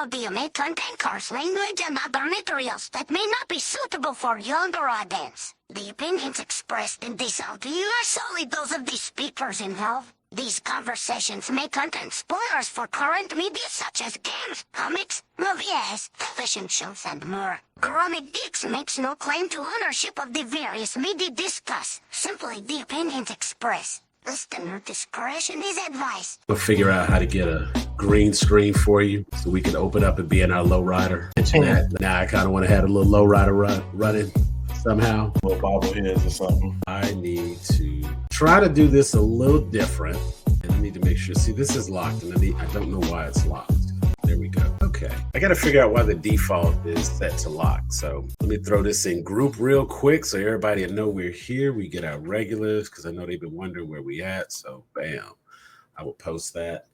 audio may contain coarse language and other materials that may not be suitable for younger audience. The opinions expressed in this audio are solely those of the speakers involved. These conversations may contain spoilers for current media such as games, comics, movies, television shows, and more. Geeks makes no claim to ownership of the various media discussed, simply the opinions expressed. Listener discretion is advised. We'll figure out how to get a green screen for you so we can open up and be in our lowrider. Now I kind of want to have a little lowrider running somehow. Little bobbleheads or something. I need to try to do this a little different. And I need to make sure. See, this is locked, and I don't know why it's locked. There we go. Okay. I got to figure out why the default is set to lock. So let me throw this in group real quick so everybody will know we're here. We get our regulars because I know they've been wondering where we at. So bam, I will post that.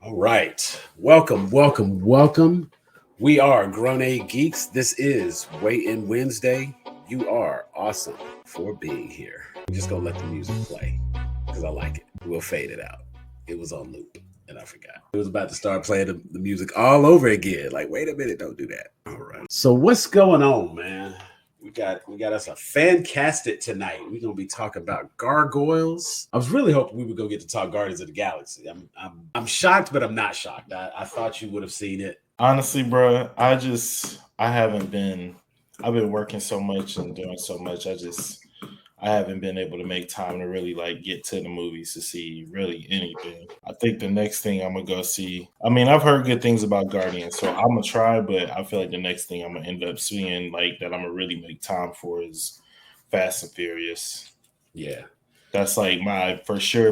All right. Welcome. We are Grown A Geeks. This is Weigh-In Wednesday. You are awesome for being here. I'm just going to let the music play because I like it. We'll fade it out. It was on loop. And I forgot. It was about to start playing the music all over again. Like, wait a minute, don't do that. All right. So what's going on, man? We got us a FanCastIt tonight. We're gonna be talking about gargoyles. I was really hoping we would go get to talk Guardians of the Galaxy. I'm shocked, but I'm not shocked. I thought you would have seen it. Honestly, bro, I've been working so much and doing so much. I haven't been able to make time to really like get to the movies to see really anything. I think the next thing I'm gonna go see, I mean, I've heard good things about Guardians, so I'm gonna try, but I feel like the next thing I'm gonna end up seeing like that I'm gonna really make time for is Fast and Furious. Yeah. That's like my for sure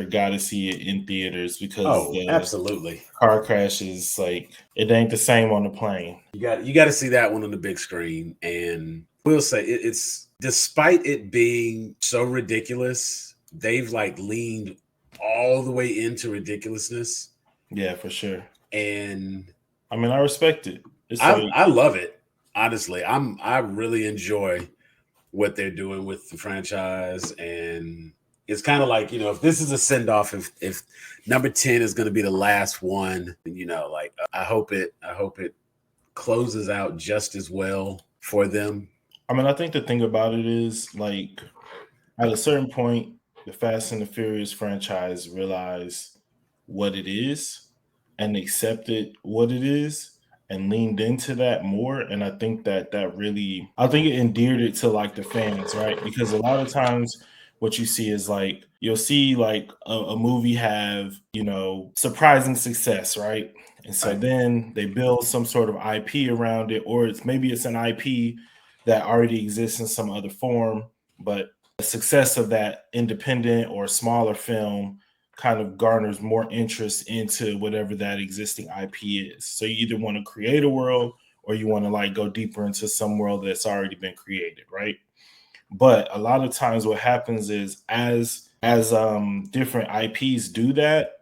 gotta see it in theaters because absolutely. Car crash is like it ain't the same on the plane. You got to see that one on the big screen, and we'll say it's despite it being so ridiculous, they've like leaned all the way into ridiculousness. Yeah, for sure. And I mean, I respect it. I love it. Honestly, I really enjoy what they're doing with the franchise, and it's kind of like, if this is a send off, if number 10 is going to be the last one, like I hope it closes out just as well for them. I mean, I think the thing about it is, like, at a certain point, the Fast and the Furious franchise realized what it is and accepted what it is and leaned into that more. And I think that it endeared it to, like, the fans, right? Because a lot of times what you see is, like, you'll see, like, a movie have, surprising success, right? And so then they build some sort of IP around it, or it's an IP that already exists in some other form, but the success of that independent or smaller film kind of garners more interest into whatever that existing IP is. So you either want to create a world or you want to like go deeper into some world that's already been created, right? But a lot of times what happens is as different IPs do that,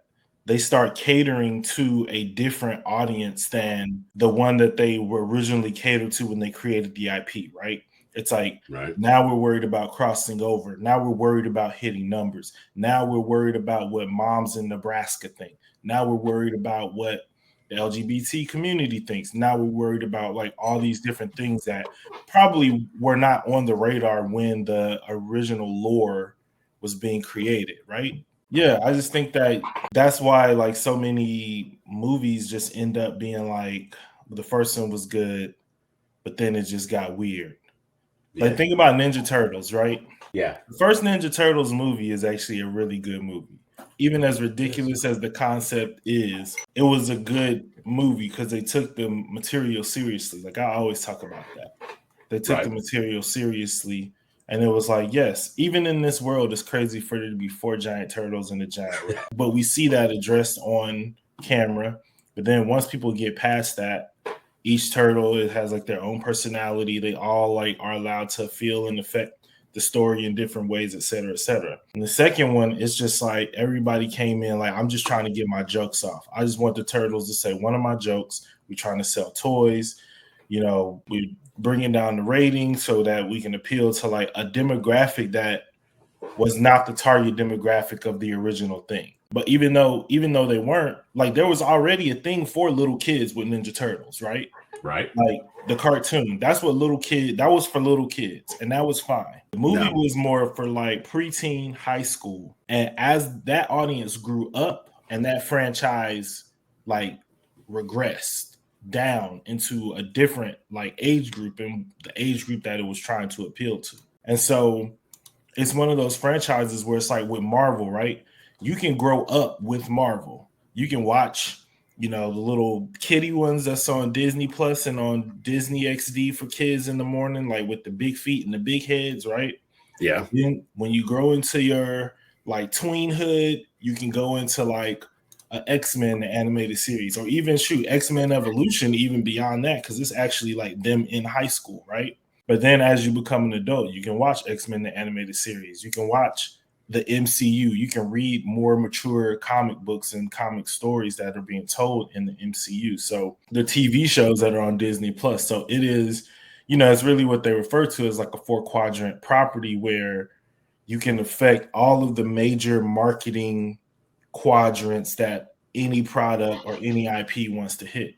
they start catering to a different audience than the one that they were originally catered to when they created the IP, right? It's like, Now we're worried about crossing over. Now we're worried about hitting numbers. Now we're worried about what moms in Nebraska think. Now we're worried about what the LGBT community thinks. Now we're worried about like all these different things that probably were not on the radar when the original lore was being created, right? Yeah, I just think that that's why like so many movies just end up being like the first one was good, but then it just got weird. Yeah. Like think about Ninja Turtles, right? Yeah. The first Ninja Turtles movie is actually a really good movie. Even as ridiculous as the concept is, it was a good movie because they took the material seriously. Like I always talk about that. They took the material seriously. And it was like, yes, even in this world, it's crazy for there to be 4 giant turtles and a giant rat. But we see that addressed on camera. But then once people get past that, each turtle, it has like their own personality. They all like are allowed to feel and affect the story in different ways, et cetera, et cetera. And the second one is just like everybody came in like, I'm just trying to get my jokes off. I just want the turtles to say one of my jokes. We're trying to sell toys. We bringing down the rating so that we can appeal to like a demographic that was not the target demographic of the original thing. But even though they weren't, like, there was already a thing for little kids with Ninja Turtles, right? Right. Like the cartoon, that was for little kids, and that was fine. The movie was more for like preteen, high school. And as that audience grew up and that franchise like regressed down into a different like age group, and the age group that it was trying to appeal to. And so it's one of those franchises where it's like with Marvel, right? You can grow up with Marvel. You can watch, the little kiddie ones that's on Disney Plus and on Disney XD for kids in the morning, like with the big feet and the big heads, right? Yeah. Then when you grow into your like tweenhood, you can go into like an X-Men animated series, or even X-Men Evolution, even beyond that, because it's actually like them in high school, right? But then as you become an adult, you can watch X-Men the animated series. You can watch the MCU. You can read more mature comic books and comic stories that are being told in the MCU. So the TV shows that are on Disney Plus. So it is, it's really what they refer to as like a 4-quadrant property, where you can affect all of the major marketing quadrants that any product or any IP wants to hit.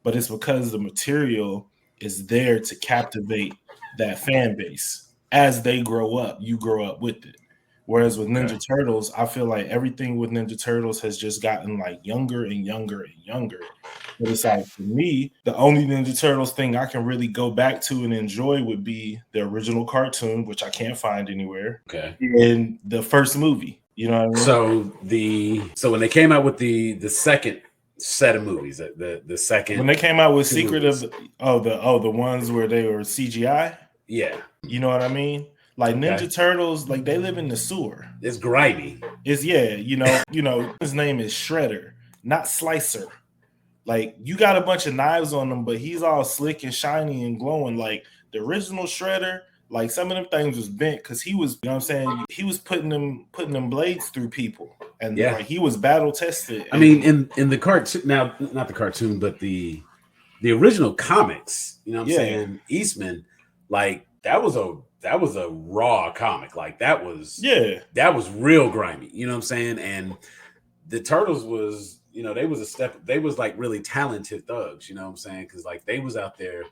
But it's because the material is there to captivate that fan base. As they grow up, you grow up with it. Whereas with Ninja Turtles, I feel like everything with Ninja Turtles has just gotten like younger and younger and younger. But it's like, for me, the only Ninja Turtles thing I can really go back to and enjoy would be the original cartoon, which I can't find anywhere. Okay. And the first movie. You know what I mean? So when they came out with the second set of movies, the second, when they came out with Secret movies. of the ones where they were CGI. Yeah. You know what I mean? Like Ninja Turtles, like they live in the sewer. It's grimy. His name is Shredder, not Slicer. Like, you got a bunch of knives on him, but he's all slick and shiny and glowing. Like the original Shredder, like some of them things was bent because he was, he was putting them blades through people, and like he was battle tested. I mean, in the cartoon, now not the cartoon, but the original comics, saying, Eastman, like that was a raw comic. Like that was real grimy. You know what I'm saying? And the Turtles was, they was like really talented thugs. You know what I'm saying? Because like they was out there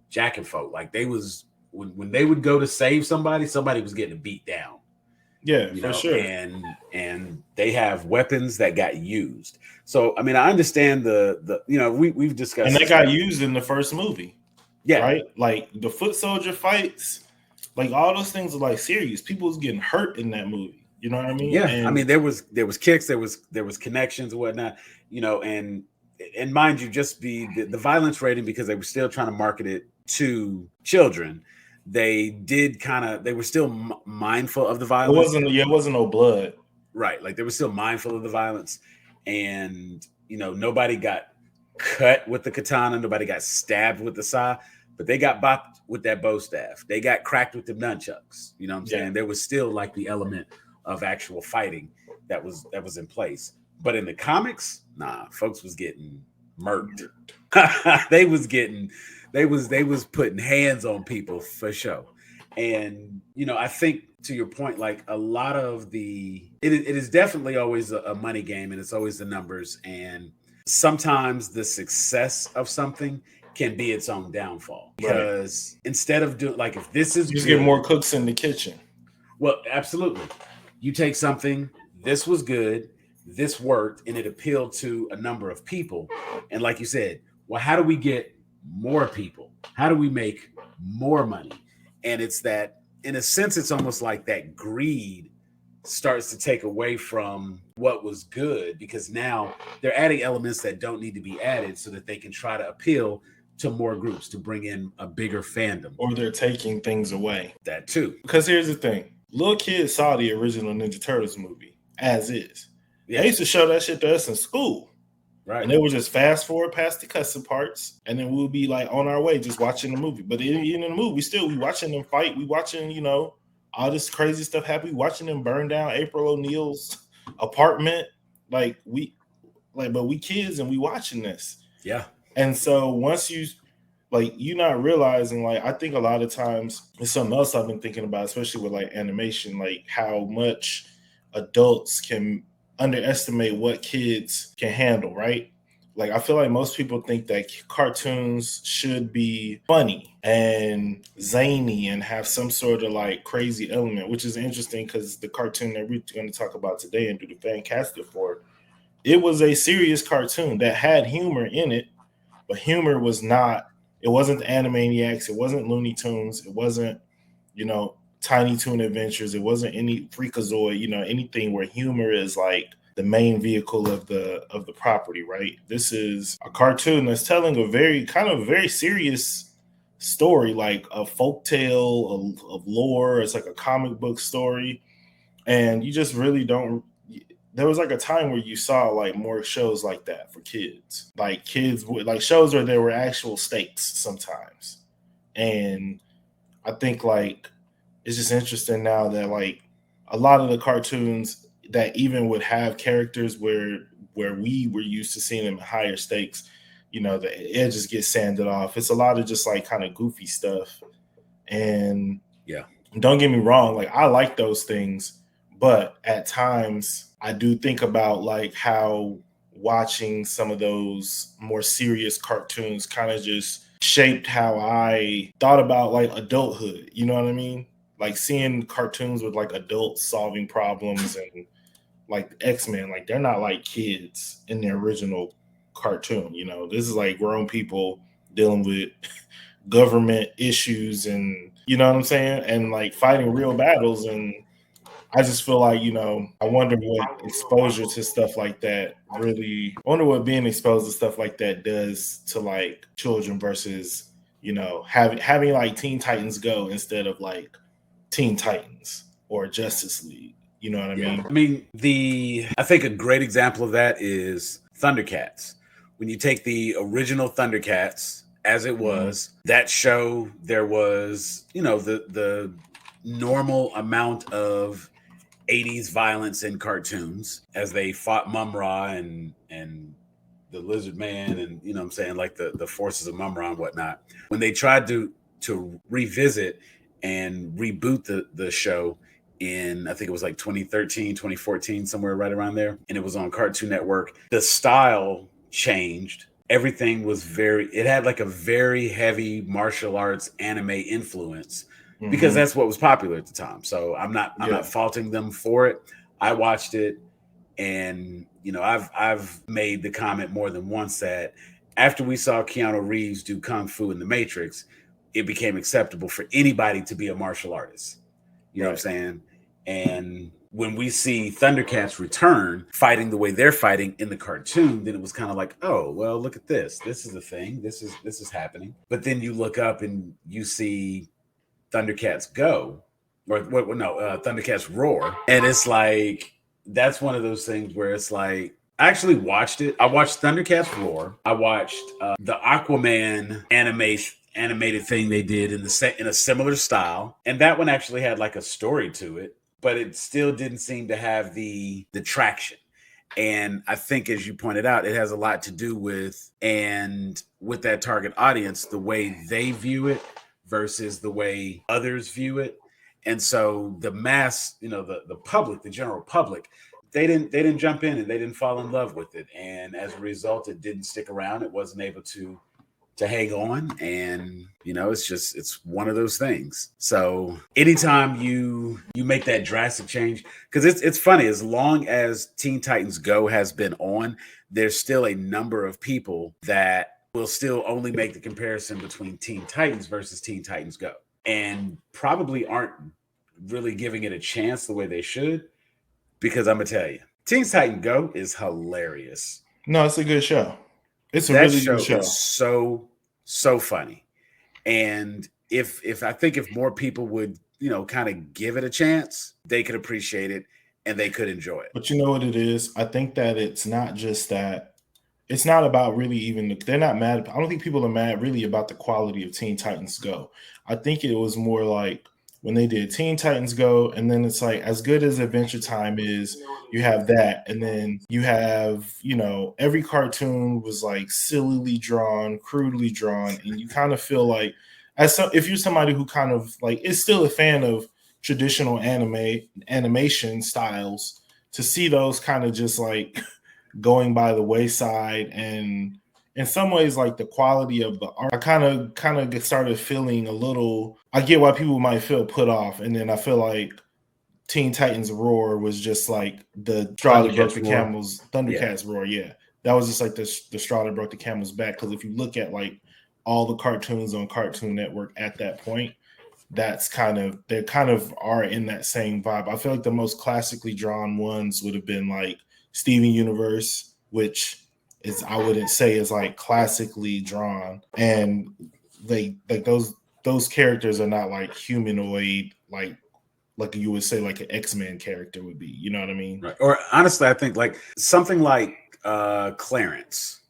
jacking folk. Like they was when they would go to save somebody was getting beat down. Yeah, for sure. And they have weapons that got used. So I mean, I understand we've discussed, and they got used in the first movie. Yeah, right. Like the foot soldier fights, like all those things are like serious. People was getting hurt in that movie. You know what I mean? Yeah, and I mean there was kicks, there was connections and whatnot. And mind you, just the violence rating, because they were still trying to market it to children. They were still mindful of the violence. It wasn't no blood. Right. Like they were still mindful of the violence, and nobody got cut with the katana, nobody got stabbed with the saw, but they got bopped with that bow staff. They got cracked with the nunchucks. You know what I'm saying? There was still like the element of actual fighting that was in place. But in the comics, nah, folks was getting murdered. They was putting hands on people for sure. And I think, to your point, like a lot of it is definitely always a money game, and it's always the numbers. And sometimes the success of something can be its own downfall, because instead of doing, like, if this is you just get more cooks in the kitchen. Well, absolutely. You take something, this was good, this worked, and it appealed to a number of people. And like you said, well, how do we get more people? How do we make more money? And it's that, in a sense, it's almost like that greed starts to take away from what was good, because now they're adding elements that don't need to be added so that they can try to appeal to more groups, to bring in a bigger fandom. Or they're taking things away. That too. Because here's the thing. Little kids saw the original Ninja Turtles movie as is. They used to show that shit to us in school. Right. And they would just fast forward past the cussing parts, and then we'll be like on our way just watching the movie. But in the movie, we watching them fight. We watching, all this crazy stuff happen. We watching them burn down April O'Neil's apartment. But we kids and we watching this. Yeah. And so once you're not realizing, like, I think a lot of times it's something else I've been thinking about, especially with like animation, like how much adults can underestimate what kids can handle, right? Like, I feel like most people think that cartoons should be funny and zany and have some sort of like crazy element, which is interesting because the cartoon that we're going to talk about today and do the FanCastIt for, it was a serious cartoon that had humor in it, but humor was not, it wasn't the Animaniacs, it wasn't Looney Tunes, it wasn't, Tiny Toon Adventures, it wasn't any Freakazoid, anything where humor is like the main vehicle of the property, right? This is a cartoon that's telling a very serious story, like a folk tale of lore. It's like a comic book story, and you just really don't. There was like a time where you saw like more shows like that for kids, like shows where there were actual stakes sometimes, and I think like it's just interesting now that like a lot of the cartoons that even would have characters where we were used to seeing them at higher stakes, the edges get sanded off. It's a lot of just like kind of goofy stuff. And yeah, don't get me wrong, like I like those things, but at times I do think about like how watching some of those more serious cartoons kind of just shaped how I thought about like adulthood. You know what I mean? Like seeing cartoons with like adults solving problems and like X-Men, like they're not like kids in their original cartoon. This is like grown people dealing with government issues and you know what I'm saying? And like fighting real battles. And I just feel like, I wonder what exposure to stuff like that really, I wonder what being exposed to stuff like that does to like children versus, having like Teen Titans Go instead of like Teen Titans or Justice League. You know what I mean? I mean, I think a great example of that is Thundercats. When you take the original Thundercats as it was, that show, there was, the normal amount of 80s violence in cartoons as they fought Mum-Ra and the Lizard Man and, what I'm saying, like the forces of Mum-Ra and whatnot. When they tried to revisit and reboot the show in, I think it was like 2013, 2014, somewhere right around there. And it was on Cartoon Network. The style changed. Everything was it had like a very heavy martial arts anime influence because that's what was popular at the time. So I'm not faulting them for it. I watched it and, I've made the comment more than once that after we saw Keanu Reeves do Kung Fu in The Matrix, it became acceptable for anybody to be a martial artist. You know what I'm saying? And when we see Thundercats return fighting the way they're fighting in the cartoon, then it was kind of like, oh, well, look at this. This is the thing. This is happening. But then you look up and you see Thundercats Go, Thundercats Roar. And it's like, that's one of those things where it's like, I actually watched it. I watched Thundercats Roar. I watched the Aquaman animated thing they did in a similar style. And that one actually had like a story to it, but it still didn't seem to have the traction. And I think, as you pointed out, it has a lot to do with that target audience, the way they view it versus the way others view it. And so the mass, the public, the general public, they didn't jump in and they didn't fall in love with it. And as a result, it didn't stick around. It wasn't able to hang on. And, it's one of those things. So anytime you make that drastic change, because it's funny, as long as Teen Titans Go has been on, there's still a number of people that will still only make the comparison between Teen Titans versus Teen Titans Go and probably aren't really giving it a chance the way they should, because I'm going to tell you, Teen Titans Go is hilarious. No, it's a good show. It's a really good show. Is so funny. And if more people would, kind of give it a chance, they could appreciate it and they could enjoy it. But you know what it is? I think that it's not just that. It's not about really even, they're not mad. I don't think people are mad really about the quality of Teen Titans Go. I think it was more like when they did Teen Titans Go, and then it's like, as good as Adventure Time is, you have that. And then you have, every cartoon was like sillily drawn, crudely drawn. And you kind of feel like, if you're somebody who kind of like is still a fan of traditional animation styles, to see those kind of just like going by the wayside, and in some ways like the quality of the art, I kind of started feeling a little, I get why people might feel put off, and then I feel like Teen Titans Roar was just like the straw that broke the camel's Thundercats Roar. Yeah. That was just like the straw that broke the camel's back. Because if you look at like all the cartoons on Cartoon Network at that point, that's they kind of are in that same vibe. I feel like the most classically drawn ones would have been like Steven Universe, which is, I wouldn't say is like classically drawn. And they like those characters are not like humanoid, like you would say like an X-Men character would be, you know what I mean? Right. Or honestly, I think like something like Clarence,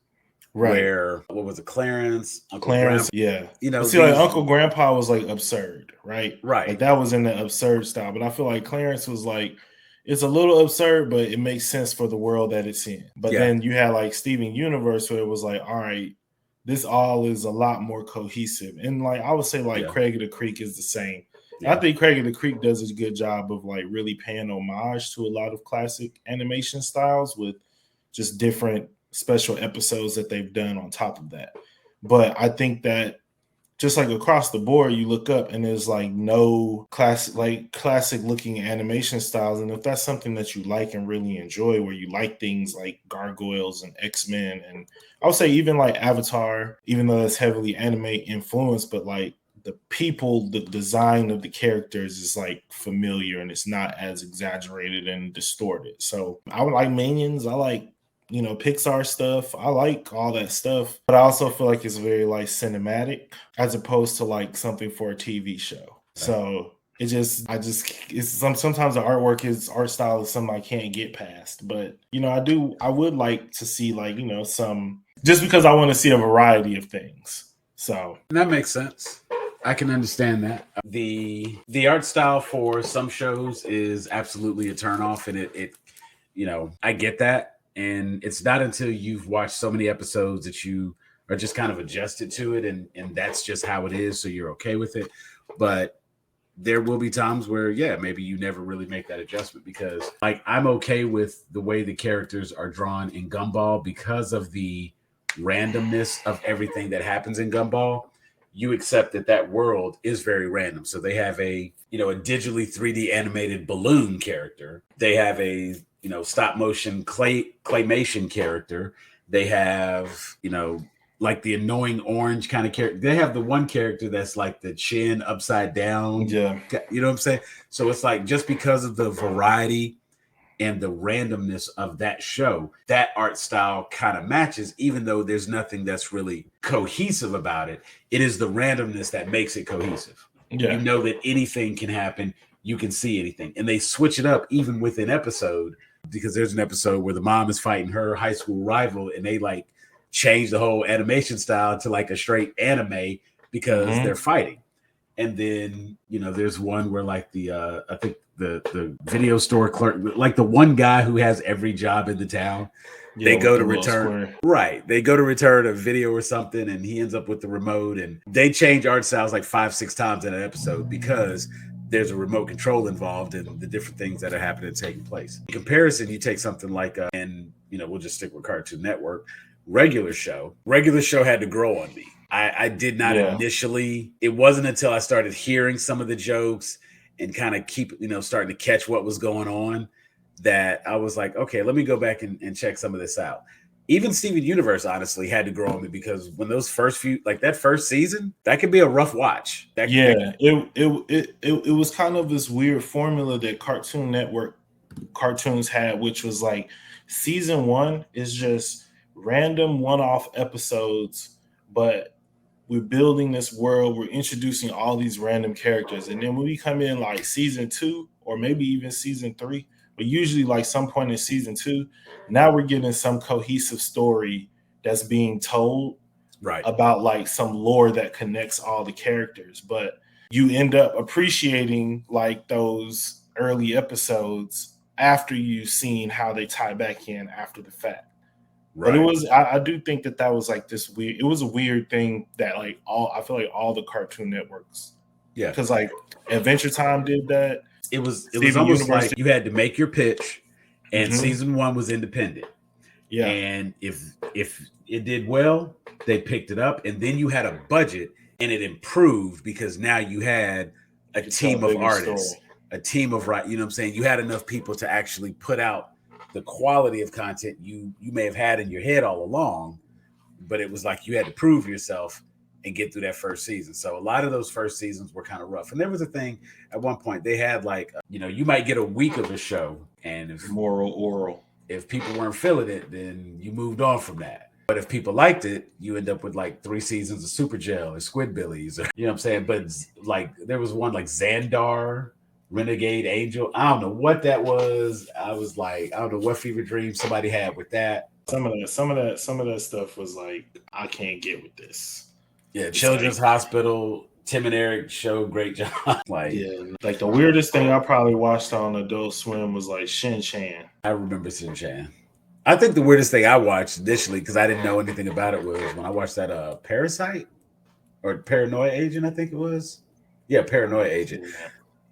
right? Where what was it, Clarence? Clarence, yeah. You know, see, like Uncle Grandpa was like absurd, right? Right. Like that was in the absurd style, but I feel like Clarence was like, it's a little absurd, but it makes sense for the world that it's in. But then you had like Steven Universe, where it was like, all right, this all is a lot more cohesive, and like I would say like Craig of the Creek is the same. I think Craig of the Creek does a good job of like really paying homage to a lot of classic animation styles with just different special episodes that they've done on top of that. But I think that just like across the board, you look up and there's like no classic looking animation styles. And if that's something that you like and really enjoy, where you like things like Gargoyles and X-Men, and I would say even like Avatar, even though that's heavily anime influenced, but like the people, the design of the characters is like familiar and it's not as exaggerated and distorted. So I would like Minions. I like, you know, Pixar stuff. I like all that stuff, but I also feel like it's very like cinematic as opposed to like something for a TV show. So sometimes the art style is something I can't get past, but you know, I would like to see like, you know, just because I want to see a variety of things. So that makes sense. I can understand that. The art style for some shows is absolutely a turnoff, and it you know, I get that. And it's not until you've watched so many episodes that you are just kind of adjusted to it, and that's just how it is, so you're okay with it. But there will be times where, maybe you never really make that adjustment, because like I'm okay with the way the characters are drawn in Gumball because of the randomness of everything that happens in Gumball. You accept that world is very random. So they have a digitally 3D animated balloon character. They have a, stop motion claymation character. They have, like the annoying orange kind of character. They have the one character that's like the chin upside down. Yeah. You know what I'm saying? So it's like, just because of the variety and the randomness of that show, that art style kind of matches, even though there's nothing that's really cohesive about it. It is the randomness that makes it cohesive. Yeah. You know that anything can happen. You can see anything. And they switch it up even with an episode, because there's an episode where the mom is fighting her high school rival, and they like change the whole animation style to like a straight anime because they're fighting. And then, there's one where like I think the video store clerk, like the one guy who has every job in the town, they go to return. Right. They go to return a video or something, and he ends up with the remote, and they change art styles like 5-6 times in an episode because there's a remote control involved in the different things that are happening and taking place. In comparison, you take something like, we'll just stick with Cartoon Network, Regular Show had to grow on me. I did not initially. It wasn't until I started hearing some of the jokes and kind of starting to catch what was going on that I was like, okay, let me go back and check some of this out. Even Steven Universe, honestly, had to grow on me, because when those first that first season, that could be a rough watch. It was kind of this weird formula that Cartoon Network cartoons had, which was like season 1 is just random one-off episodes, but we're building this world, we're introducing all these random characters, and then when we come in like season 2 or maybe even season 3, but usually like some point in season 2, now we're getting some cohesive story that's being told, right, about like some lore that connects all the characters. But you end up appreciating like those early episodes after you've seen how they tie back in after the fact. Right. But it was, I do think that was like this weird, it was a weird thing that like I feel like all the Cartoon Networks, because like Adventure Time did that. It was almost like you had to make your pitch, And season 1 was independent. Yeah. And if it did well, they picked it up, and then you had a budget, and it improved because now you had a team of artists, a team of you know what I'm saying? You had enough people to actually put out the quality of content you may have had in your head all along, but it was like you had to prove yourself and get through that first season. So a lot of those first seasons were kind of rough. And there was a thing at one point they had like, you know, you might get a week of a show, and if oral. If people weren't feeling it, then you moved on from that. But if people liked it, you end up with like 3 seasons of Super Gel or Squidbillies, or, you know what I'm saying? But like there was one like Xandar, Renegade Angel. I don't know what that was. I was like, I don't know what fever dream somebody had with that. Some of that stuff was like, I can't get with this. Yeah, it's Children's Hospital, Tim and Eric show, great job. Like, yeah, like the weirdest thing I probably watched on Adult Swim was like Shin Chan. I remember Shin Chan. I think the weirdest thing I watched initially, because I didn't know anything about it, was when I watched that Parasite or Paranoia Agent, I think it was. Yeah, Paranoia Agent.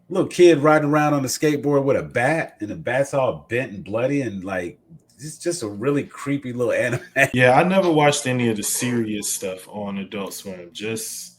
Little kid riding around on a skateboard with a bat, and the bat's all bent and bloody, and like it's just a really creepy little anime. Yeah, I never watched any of the serious stuff on Adult Swim. Just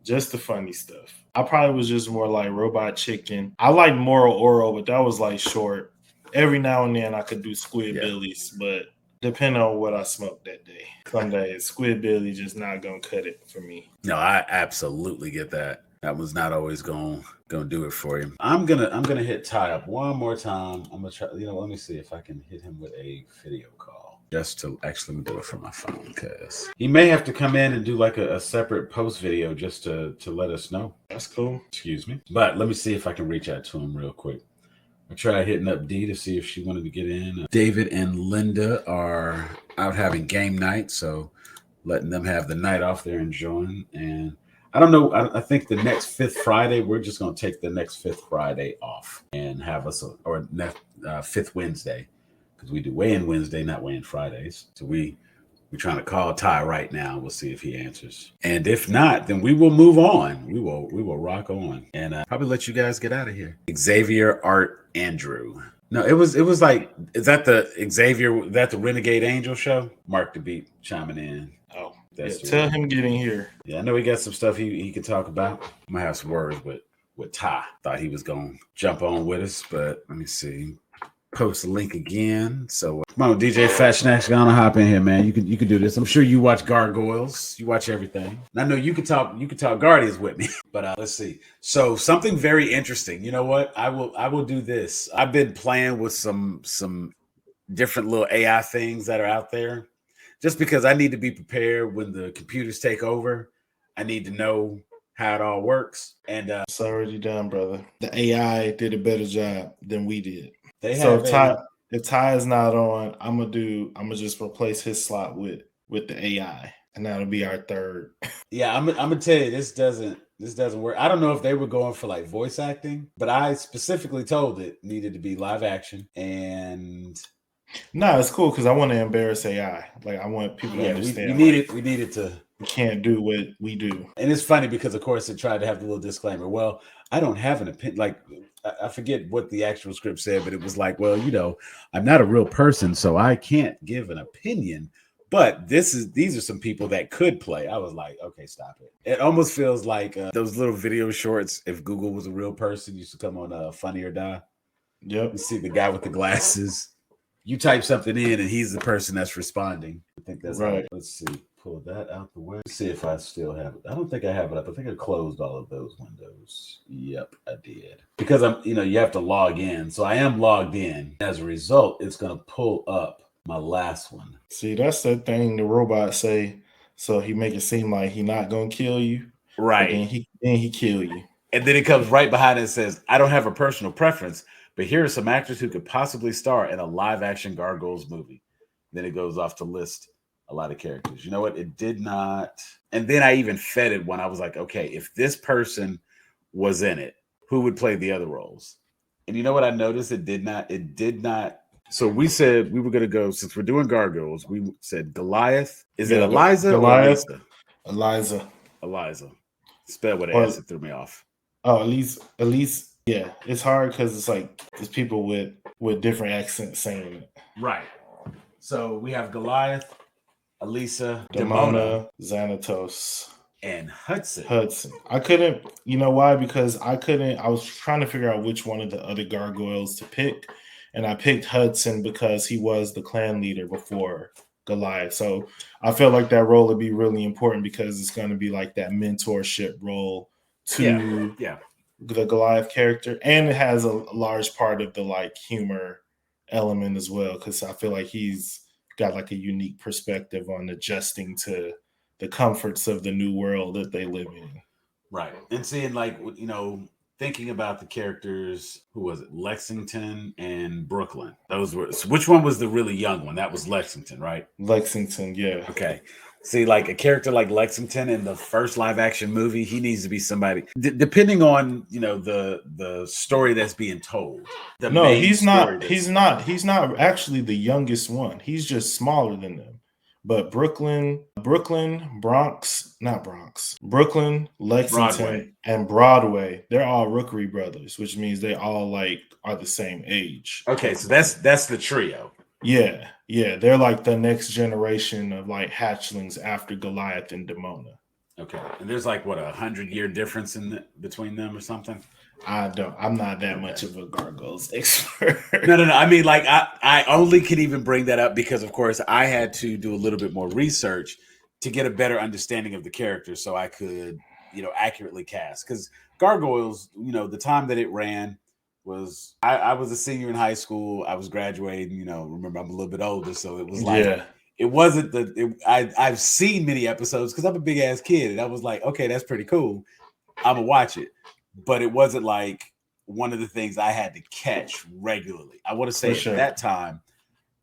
the funny stuff. I probably was just more like Robot Chicken. I like Moral Oral, but that was like short. Every now and then I could do Squidbillies, but depending on what I smoked that day. Some days Squidbilly just not gonna cut it for me. No, I absolutely get that. That was not always gonna do it for you. I'm gonna hit Ty up one more time. I'm gonna try. You know, let me see if I can hit him with a video call. Just to actually do it from my phone, because he may have to come in and do like a separate post video just to let us know. That's cool. Excuse me. But let me see if I can reach out to him real quick. I tried hitting up Dee to see if she wanted to get in. David and Linda are out having game night, so letting them have the night off there enjoying. And I don't know. I think the next fifth Friday, we're just going to take the next fifth Friday off and have us, or next fifth Wednesday, because we do weigh-in Wednesday, not weigh-in Fridays. So we're trying to call Ty right now. We'll see if he answers. And if not, then we will move on. We will rock on and probably let you guys get out of here. Xavier Art Andrew. No, it was like, is that the Xavier, that the Renegade Angel show? Mark the Beat chiming in. Oh, that's tell him get in here. Yeah, I know he got some stuff he can talk about. I might have some words with Ty. Thought he was going to jump on with us, but let me see. Post the link again. So come on, DJ Fat Snacks, gonna hop in here, man. You can do this. I'm sure you watch Gargoyles. You watch everything. And I know you can talk Guardians with me. But let's see. So something very interesting. You know what? I will do this. I've been playing with some different little AI things that are out there, just because I need to be prepared when the computers take over. I need to know how it all works. And it's already done, brother. The AI did a better job than we did. So if Ty is not on, I'm gonna just replace his slot with the AI, and that'll be our third. Yeah, I'm gonna tell you, this doesn't work. I don't know if they were going for like voice acting, but I specifically told it needed to be live action. And no, it's cool because I want to embarrass AI. Like I want people to understand. We needed to. We can't do what we do. And it's funny because of course it tried to have the little disclaimer. Well, I don't have an opinion. Like I forget what the actual script said, but it was like, well, you know, I'm not a real person, so I can't give an opinion. But these are some people that could play. I was like, okay, stop it. It almost feels like those little video shorts. If Google was a real person, used to come on Funny or Die. Yep. You see the guy with the glasses. You type something in, and he's the person that's responding. I think that's right. Let's see. Pull that out the way. Let's see if I still have it. I don't think I have it up. I think I closed all of those windows. Yep, I did. Because you have to log in. So I am logged in. As a result, it's going to pull up my last one. See, that's the thing the robots say. So he make it seem like he not going to kill you. Right. Then he kill you. And then it comes right behind it and says, I don't have a personal preference, but here are some actors who could possibly star in a live action Gargoyles movie. Then it goes off to list a lot of characters. You know what? It did not. And then I even fed it when I was like, okay, if this person was in it, who would play the other roles? And you know what I noticed? It did not. So we said we were going to go, since we're doing Gargoyles, we said Goliath. Is it Eliza? Goliath? Or Eliza. Spell with an S, it threw me off. Oh, Elise Yeah, it's hard because it's like there's people with different accents saying it. Right. So we have Goliath, Elisa, Demona, Xanatos, and Hudson. I couldn't, you know why? Because I was trying to figure out which one of the other gargoyles to pick. And I picked Hudson because he was the clan leader before Goliath. So I felt like that role would be really important because it's going to be like that mentorship role to the Goliath character. And it has a large part of the like humor element as well, because I feel like he's got like a unique perspective on adjusting to the comforts of the new world that they live in. Right. And seeing like, you know, thinking about the characters, who was it? Lexington and Brooklyn. Those were, so which one was the really young one? That was Lexington, right? Lexington, yeah. Okay. See, like a character like Lexington in the first live action movie, he needs to be somebody, depending on, you know, the story that's being told. No, he's not actually the youngest one. He's just smaller than them. But Brooklyn, Lexington, and Broadway, they're all Rookery brothers, which means they all like are the same age. Okay, so that's the trio. Yeah, they're like the next generation of like hatchlings after Goliath and Demona. Okay, and there's like what, 100-year difference between them or something. I'm not that much of a gargoyles expert. No. I mean, like I only could even bring that up because, of course, I had to do a little bit more research to get a better understanding of the character, so I could, you know, accurately cast. Because Gargoyles, you know, the time that it ran was I was a senior in high school. I was graduating. You know, remember I'm a little bit older, so it was like it wasn't I've seen many episodes because I'm a big ass kid, and I was like, okay, that's pretty cool. I'm gonna watch it. But it wasn't like one of the things I had to catch regularly. I want to say at that time,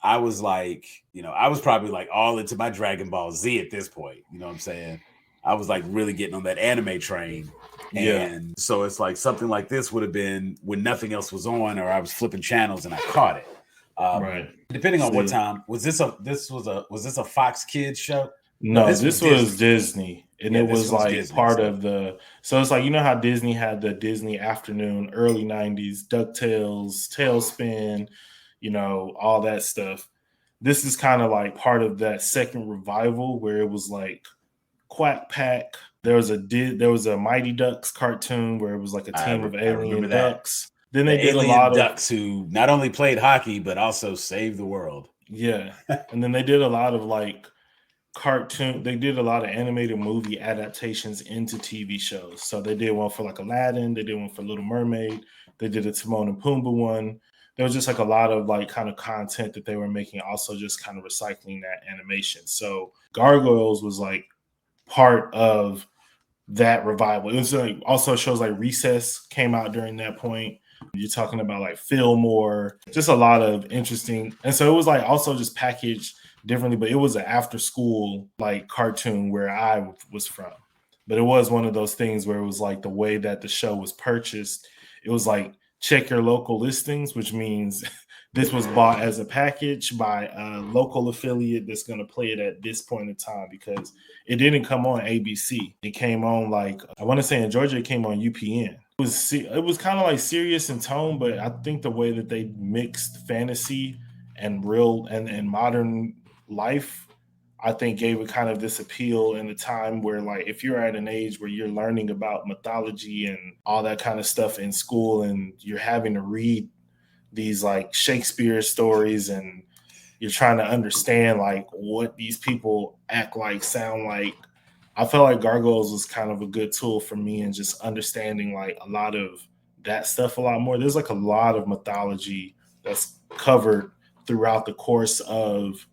I was like, you know, I was probably like all into my Dragon Ball Z at this point. You know what I'm saying? I was like really getting on that anime train. And so it's like something like this would have been when nothing else was on, or I was flipping channels and I caught it. Right. Depending on what time, was this a Fox Kids show? No, this was Disney. And it was like Disney, part of the, so it's like, you know how Disney had the Disney Afternoon, early 90s, DuckTales, Tailspin, you know, all that stuff. This is kind of like part of that second revival where it was like Quack Pack. There was a Mighty Ducks cartoon where it was like a team of alien ducks. Then they did a lot of ducks who not only played hockey, but also saved the world. Yeah. And then they did a lot of like cartoon, they did a lot of animated movie adaptations into TV shows. So they did one for like Aladdin, they did one for Little Mermaid, they did a Timon and Pumbaa one. There was just like a lot of like kind of content that they were making, also just kind of recycling that animation. So Gargoyles was like part of that revival. It was like also shows like Recess came out during that point. You're talking about like Fillmore, just a lot of interesting. And so it was like also just packaged differently, but it was an after school like cartoon where I was from. But it was one of those things where it was like the way that the show was purchased. It was like check your local listings, which means this was bought as a package by a local affiliate that's going to play it at this point in time, because it didn't come on ABC. It came on like, I want to say in Georgia, it came on UPN. It was kind of like serious in tone, but I think the way that they mixed fantasy and real and modern life, I think gave it kind of this appeal in the time where, like, if you're at an age where you're learning about mythology and all that kind of stuff in school, and you're having to read these like Shakespeare stories, and you're trying to understand like what these people act like, sound like, I felt like Gargoyles was kind of a good tool for me in just understanding like a lot of that stuff a lot more. There's like a lot of mythology that's covered throughout the course of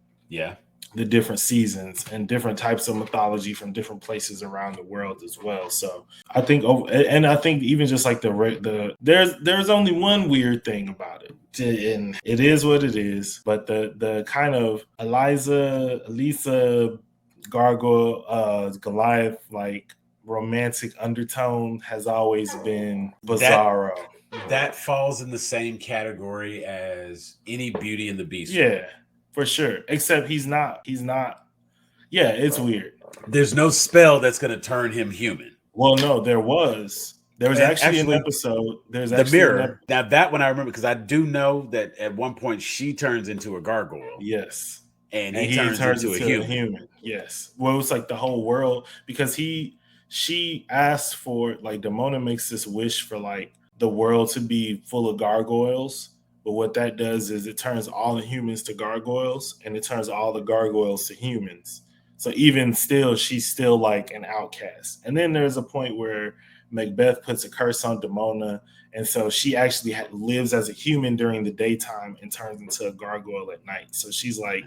the different seasons, and different types of mythology from different places around the world as well. So I think, I think even just like there's only one weird thing about it, and it is what it is. But the kind of Elisa Gargoyle, Goliath like romantic undertone has always been bizarro. That falls in the same category as any Beauty and the Beast. Yeah. For sure. Except he's not. Yeah, it's weird. There's no spell that's going to turn him human. Well, no, there was. There was And actually an actually, episode. There's the actually mirror. Now that one I remember because I do know that at one point she turns into a gargoyle. Yes. And And he he turns into a human. Yes. Well, it was like the whole world because she asked for like Demona makes this wish for like the world to be full of gargoyles. But what that does is it turns all the humans to gargoyles and it turns all the gargoyles to humans. So even still, she's still like an outcast. And then there's a point where Macbeth puts a curse on Demona. And so she actually lives as a human during the daytime and turns into a gargoyle at night. So she's like,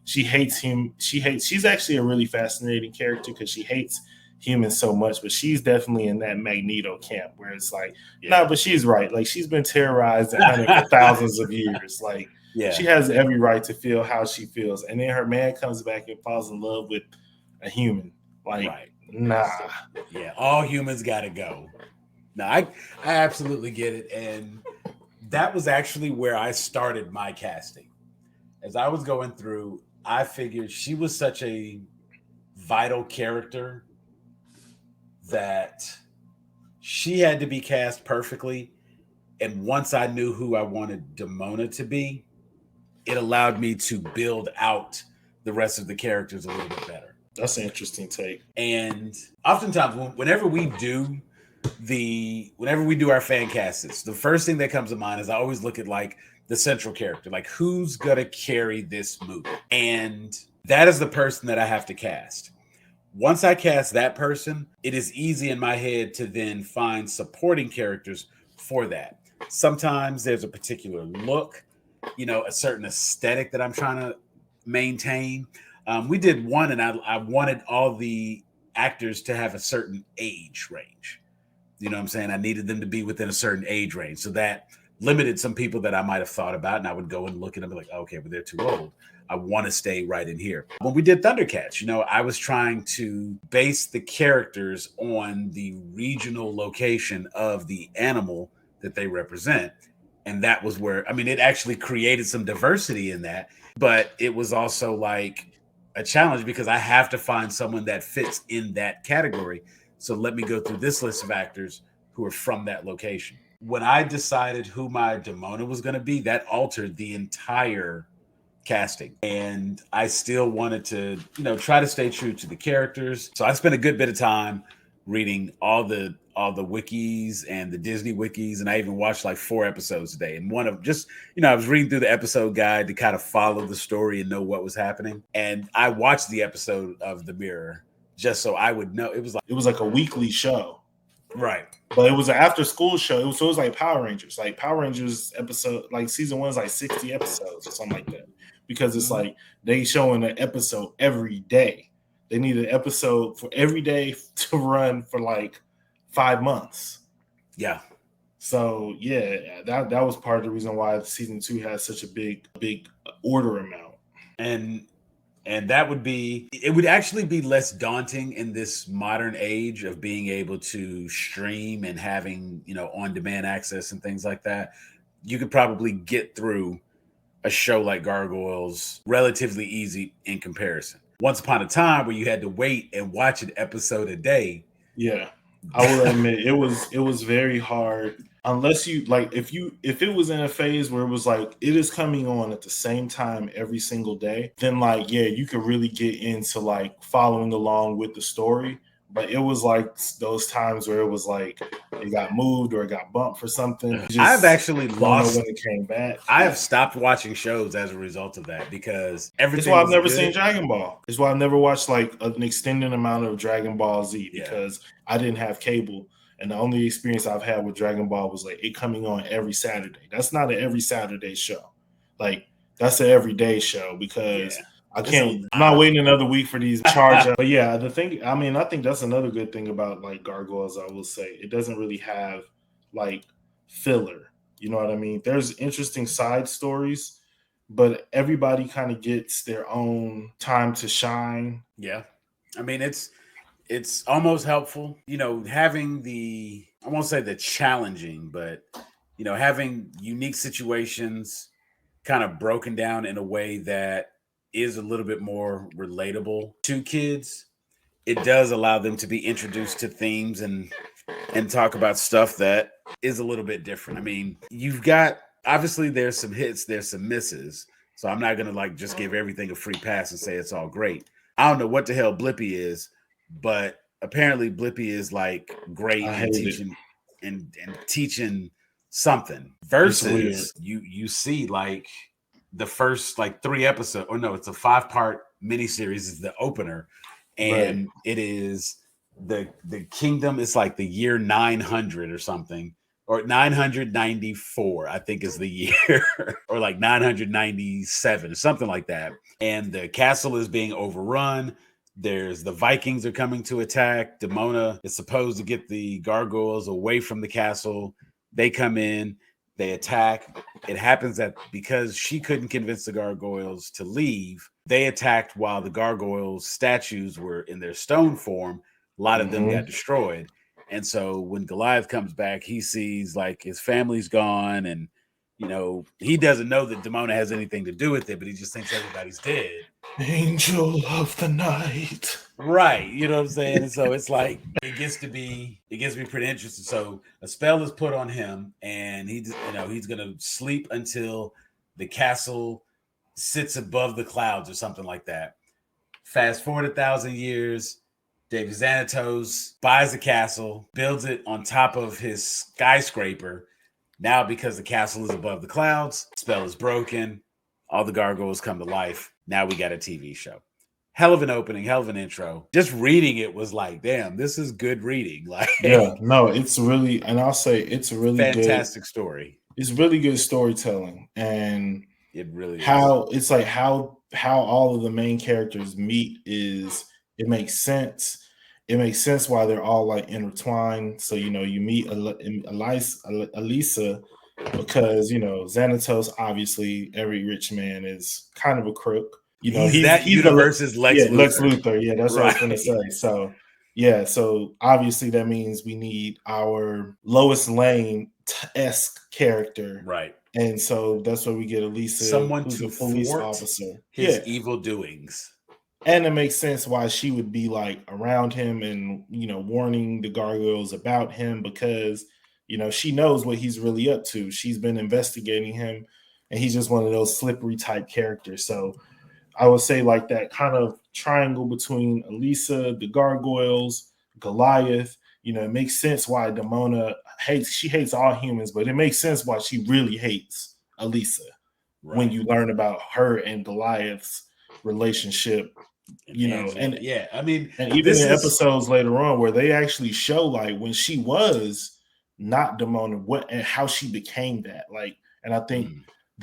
she hates him. She's actually a really fascinating character because she hates humans so much, but she's definitely in that Magneto camp where it's like, no, but she's right. Like she's been terrorized and hunted for thousands of years. Like she has every right to feel how she feels. And then her man comes back and falls in love with a human. Like, nah. Yeah, all humans gotta go. No, I absolutely get it. And that was actually where I started my casting. As I was going through, I figured she was such a vital character that she had to be cast perfectly. And once I knew who I wanted Demona to be, it allowed me to build out the rest of the characters a little bit better. That's an interesting take. And oftentimes, whenever we do our FanCastIts, the first thing that comes to mind is I always look at like the central character, like who's gonna carry this movie, and that is the person that I have to cast. Once I cast that person, it is easy in my head to then find supporting characters for that. Sometimes there's a particular look, a certain aesthetic that I'm trying to maintain. We did one, and I wanted all the actors to have a certain age range. You know what I'm saying? I needed them to be within a certain age range. So that limited some people that I might have thought about, and I would go and look at them and be like, okay, but they're too old. I want to stay right in here. When we did Thundercats, I was trying to base the characters on the regional location of the animal that they represent. And that was where, it actually created some diversity in that, but it was also like a challenge because I have to find someone that fits in that category. So let me go through this list of actors who are from that location. When I decided who my Demona was going to be, that altered the entire casting. And I still wanted to, try to stay true to the characters. So I spent a good bit of time reading all the wikis and the Disney wikis. And I even watched like 4 episodes a day. And one of just, I was reading through the episode guide to kind of follow the story and know what was happening. And I watched the episode of The Mirror just so I would know. It was like a weekly show. Right. But it was an after school show. It was like Power Rangers. Like Power Rangers episode, like season 1 is like 60 episodes or something like that. Because it's like they showing an episode every day. They need an episode for every day to run for like 5 months. Yeah. So yeah, that was part of the reason why season 2 has such a big order amount. And that it would actually be less daunting in this modern age of being able to stream and having, on-demand access and things like that. You could probably get through a show like Gargoyles relatively easy in comparison. Once upon a time where you had to wait and watch an episode a day. Yeah. I will admit it was very hard unless you like if it was in a phase where it was like it is coming on at the same time every single day, then like you could really get into like following along with the story. But it was like those times where it was like it got moved or it got bumped for something. I've actually lost when it came back. I have stopped watching shows as a result of that because everything. That's why I've never seen Dragon Ball. It's why I've never watched like an extended amount of Dragon Ball Z because I didn't have cable. And the only experience I've had with Dragon Ball was like it coming on every Saturday. That's not an every Saturday show. Like that's an everyday show because I can't. I'm not waiting another week for these charge. But yeah, the thing. I think that's another good thing about like Gargoyles. I will say it doesn't really have like filler. You know what I mean? There's interesting side stories, but everybody kind of gets their own time to shine. Yeah, it's almost helpful, having I won't say the challenging, but, having unique situations kind of broken down in a way that is a little bit more relatable to kids. It does allow them to be introduced to themes and and talk about stuff that is a little bit different. I mean, you've got, obviously there's some hits, there's some misses. So I'm not going to like just give everything a free pass and say it's all great. I don't know what the hell Blippi is, but apparently Blippi is like great I and hate it. and teaching something. Versus you see like the first like 3 episodes, or no, it's a 5-part miniseries is the opener, and Right. it is the kingdom is like the year 900 or something, or 994 I think is the year or like 997 or something like that, and the castle is being overrun. There's the Vikings are coming to attack. Demona is supposed to get the gargoyles away from the castle. They come in, they attack. It happens that because she couldn't convince the gargoyles to leave, they attacked while the gargoyles statues were in their stone form. A lot of them got destroyed. And so when Goliath comes back, he sees like his family's gone, and you know, he doesn't know that Demona has anything to do with it, but he just thinks everybody's dead. Angel of the night. Right. You know what I'm saying? And so it's like it gets to be pretty interesting. So a spell is put on him, and he's gonna sleep until the castle sits above the clouds or something like that. Fast forward 1,000 years, David Xanatos buys a castle, builds it on top of his skyscraper. Now, because the castle is above the clouds, spell is broken, all the gargoyles come to life. Now we got a TV show. Hell of an opening, hell of an intro. Just reading it was like, damn, this is good reading. Like, yeah, no, it's really, and I'll say it's a really fantastic story. It's really good storytelling, and it really how it's like how all of the main characters meet is it makes sense. It makes sense why they're all like intertwined. So you meet Elisa because Xanatos, obviously every rich man is kind of a crook. He's that universe's Lex Luthor. Lex Luthor. Yeah, that's what I was going to say. So yeah, so obviously that means we need our Lois Lane-esque character, right? And so that's where we get Elisa, someone who's to a police officer, his evil doings. And it makes sense why she would be like around him and warning the gargoyles about him, because she knows what he's really up to. She's been investigating him, and he's just one of those slippery type characters. So I would say like that kind of triangle between Elisa, the gargoyles, Goliath. It makes sense why Demona hates all humans, but it makes sense why she really hates Elisa when you learn about her and Goliath's relationship. And I mean, and even in episodes later on where they actually show like when she was not Demona, what and how she became that. Like, and I think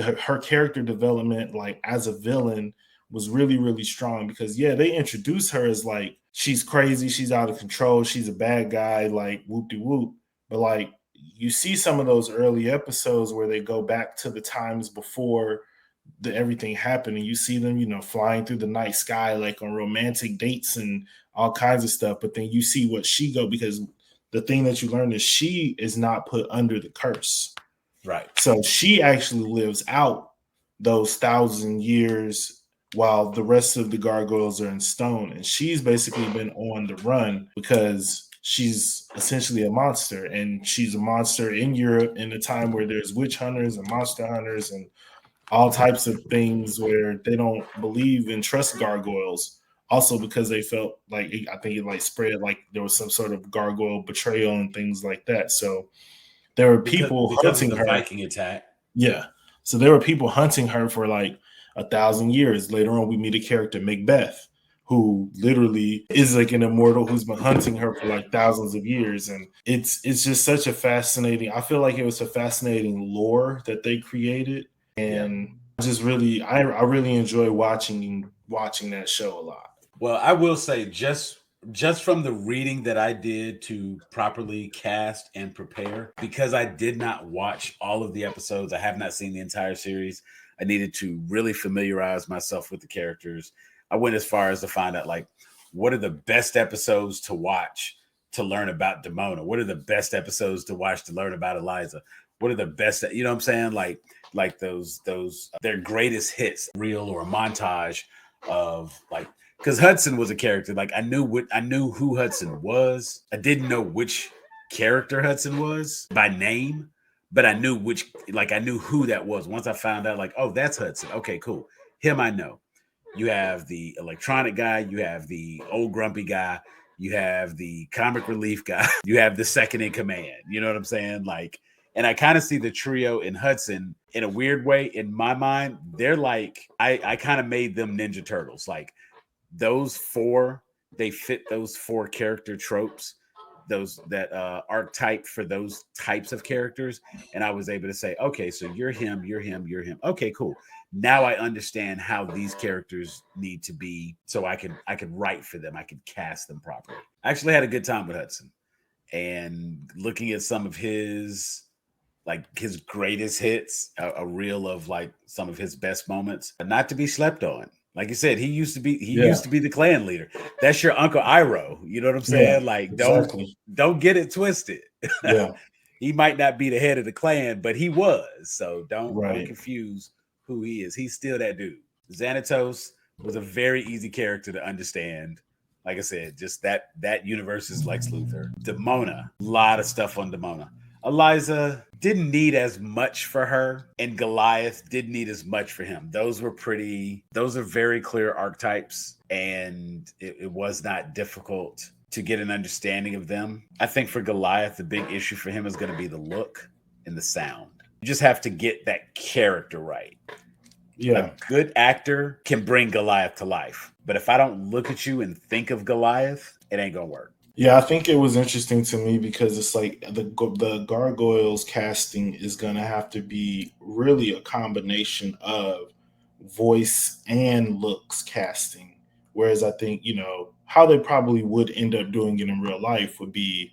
her character development, like as a villain, was really, really strong, because they introduce her as like she's crazy, she's out of control, she's a bad guy, like whoop-de-whoop. But like you see some of those early episodes where they go back to the times before everything happened, and you see them, flying through the night sky, like on romantic dates and all kinds of stuff. But then you see what she go, because the thing that you learn is she is not put under the curse. Right. So she actually lives out those 1,000 years while the rest of the gargoyles are in stone. And she's basically been on the run because she's essentially a monster. And she's a monster in Europe in a time where there's witch hunters and monster hunters and all types of things where they don't believe and trust gargoyles. Also because they felt like, I think it like spread like there was some sort of gargoyle betrayal and things like that. So there were people hunting her. Viking attack. Yeah. So there were people hunting her for like 1,000 years. Later on, we meet a character, Macbeth, who literally is like an immortal who's been hunting her for like thousands of years. And it's just such a fascinating, I feel like it was a fascinating lore that they created. And just really, I really enjoy watching that show a lot. Well, I will say just from the reading that I did to properly cast and prepare, because I did not watch all of the episodes, I have not seen the entire series. I needed to really familiarize myself with the characters. I went as far as to find out, like, what are the best episodes to watch to learn about Demona? What are the best episodes to watch to learn about Eliza? What are the best, you know what I'm saying? Like those their greatest hits, reel or a montage of like, because Hudson was a character. Like I knew who Hudson was. I didn't know which character Hudson was by name, but I knew I knew who that was. Once I found out, like, oh, that's Hudson. Okay, cool. Him I know. You have the electronic guy, you have the old grumpy guy, you have the comic relief guy, you have the second in command. You know what I'm saying? Like, and I kind of see the trio in Hudson in a weird way. In my mind, they're like, I kind of made them Ninja Turtles. Like those four, they fit those four character tropes, those that archetype for those types of characters. And I was able to say, okay, so you're him, you're him, you're him. Okay, cool. Now I understand how these characters need to be, so I could write for them. I could cast them properly. I actually had a good time with Hudson, and looking at some of his greatest hits, a reel of like some of his best moments, not to be slept on. Like you said, he used to be the clan leader. That's your Uncle Iroh. You know what I'm saying? Yeah, like, exactly. don't get it twisted. Yeah. He might not be the head of the clan, but he was. So don't Right. confuse who he is. He's still that dude. Xanatos was a very easy character to understand. Like I said, just that universe is Lex Luthor. Demona, a lot of stuff on Demona. Eliza didn't need as much for her, and Goliath didn't need as much for him. Those are very clear archetypes, and it was not difficult to get an understanding of them. I think for Goliath, the big issue for him is going to be the look and the sound. You just have to get that character right. Yeah. A good actor can bring Goliath to life. But if I don't look at you and think of Goliath, it ain't going to work. Yeah, I think it was interesting to me because it's like the Gargoyles casting is going to have to be really a combination of voice and looks casting. Whereas I think, how they probably would end up doing it in real life would be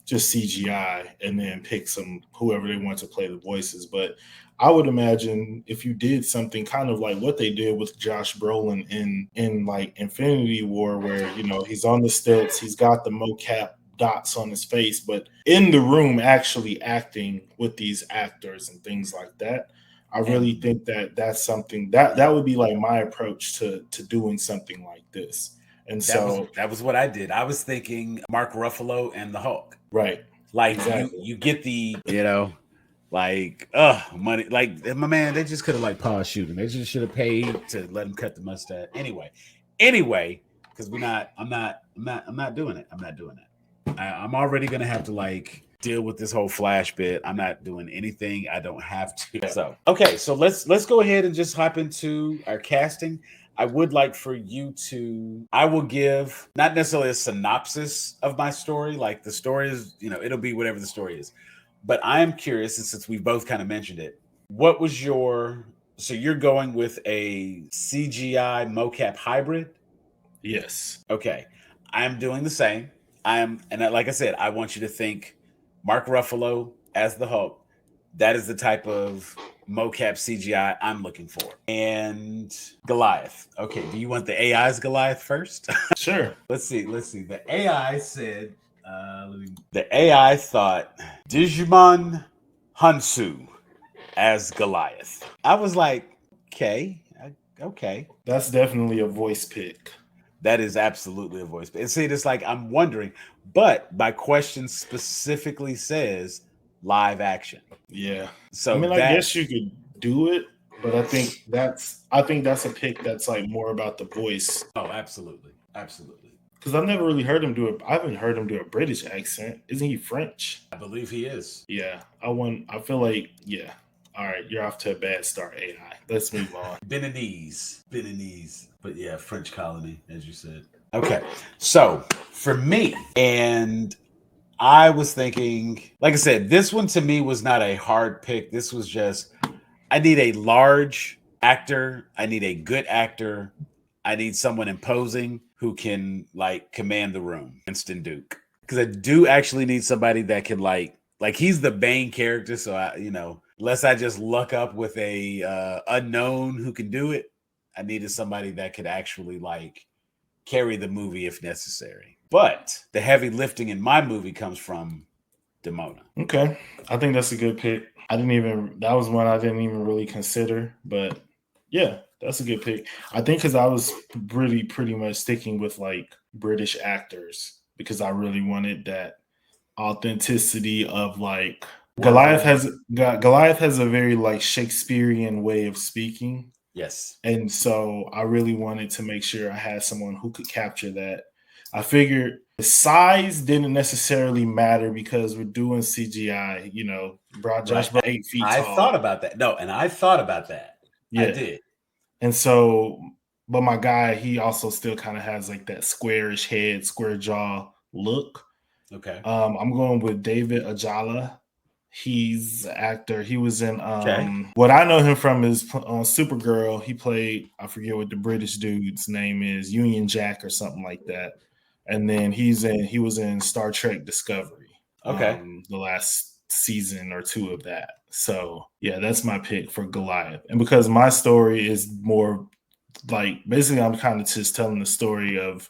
just CGI and then pick whoever they want to play the voices. But I would imagine if you did something kind of like what they did with Josh Brolin in like Infinity War, where he's on the stilts, he's got the mocap dots on his face, but in the room actually acting with these actors and things like that. I really think that's something that would be like my approach to doing something like this. And that was what I did. I was thinking Mark Ruffalo and the Hulk. Right. Like exactly. you get the, like, money. Like, my man, they just could have like paused shooting. They just should have paid to let him cut the mustache. Anyway, because I'm not doing it. I'm not doing it. I'm already gonna have to like deal with this whole Flash bit. I'm not doing anything I don't have to. So okay, so let's go ahead and just hop into our casting. I would like for you I will give not necessarily a synopsis of my story. Like the story is, it'll be whatever the story is. But I am curious, and since we both kind of mentioned it, what was so you're going with a CGI mocap hybrid? Yes. Okay. I'm doing the same. And like I said, I want you to think Mark Ruffalo as the Hulk. That is the type of mocap CGI I'm looking for. And Goliath. Okay, do you want the AI's Goliath first? Sure. Let's see. The AI said, the AI thought Digimon Hansu as Goliath. I was like, okay. That's definitely a voice pick. That is absolutely a voice pick. And see, it's like I'm wondering, but my question specifically says live action. Yeah. So I guess you could do it, but I think that's a pick that's like more about the voice. Oh, absolutely. Because I've never really heard him do it. I haven't heard him do a British accent. Isn't he French? I believe he is. Yeah. I feel like, yeah. All right, you're off to a bad start, AI. Let's move on. Beninese. But yeah, French colony, as you said. Okay. So for me, and I was thinking, like I said, this one to me was not a hard pick. This was just, I need a large actor. I need a good actor. I need someone imposing who can like command the room. Winston Duke. Because I do actually need somebody that can like he's the main character. So unless I just luck up with a unknown who can do it, I needed somebody that could actually like carry the movie if necessary. But the heavy lifting in my movie comes from Demona. Okay. I think that's a good pick. That was one I didn't even really consider, but yeah, that's a good pick. I think because I was pretty much sticking with like British actors because I really wanted that authenticity of like Goliath has a very like Shakespearean way of speaking. Yes. And so I really wanted to make sure I had someone who could capture that. I figured the size didn't necessarily matter because we're doing CGI, Josh Brolin 8 feet I tall. thought about that. No, and I thought about that. Yeah. I did. And so, but my guy, he also still kind of has like that squarish head, square jaw look. Okay. I'm going with David Ajala. He's an actor. He was in what I know him from is on Supergirl. He played, I forget what the British dude's name is, Union Jack or something like that. And then he was in Star Trek Discovery. Okay. The last season or two of that. So yeah, that's my pick for Goliath. And because my story is more like basically I'm kind of just telling the story of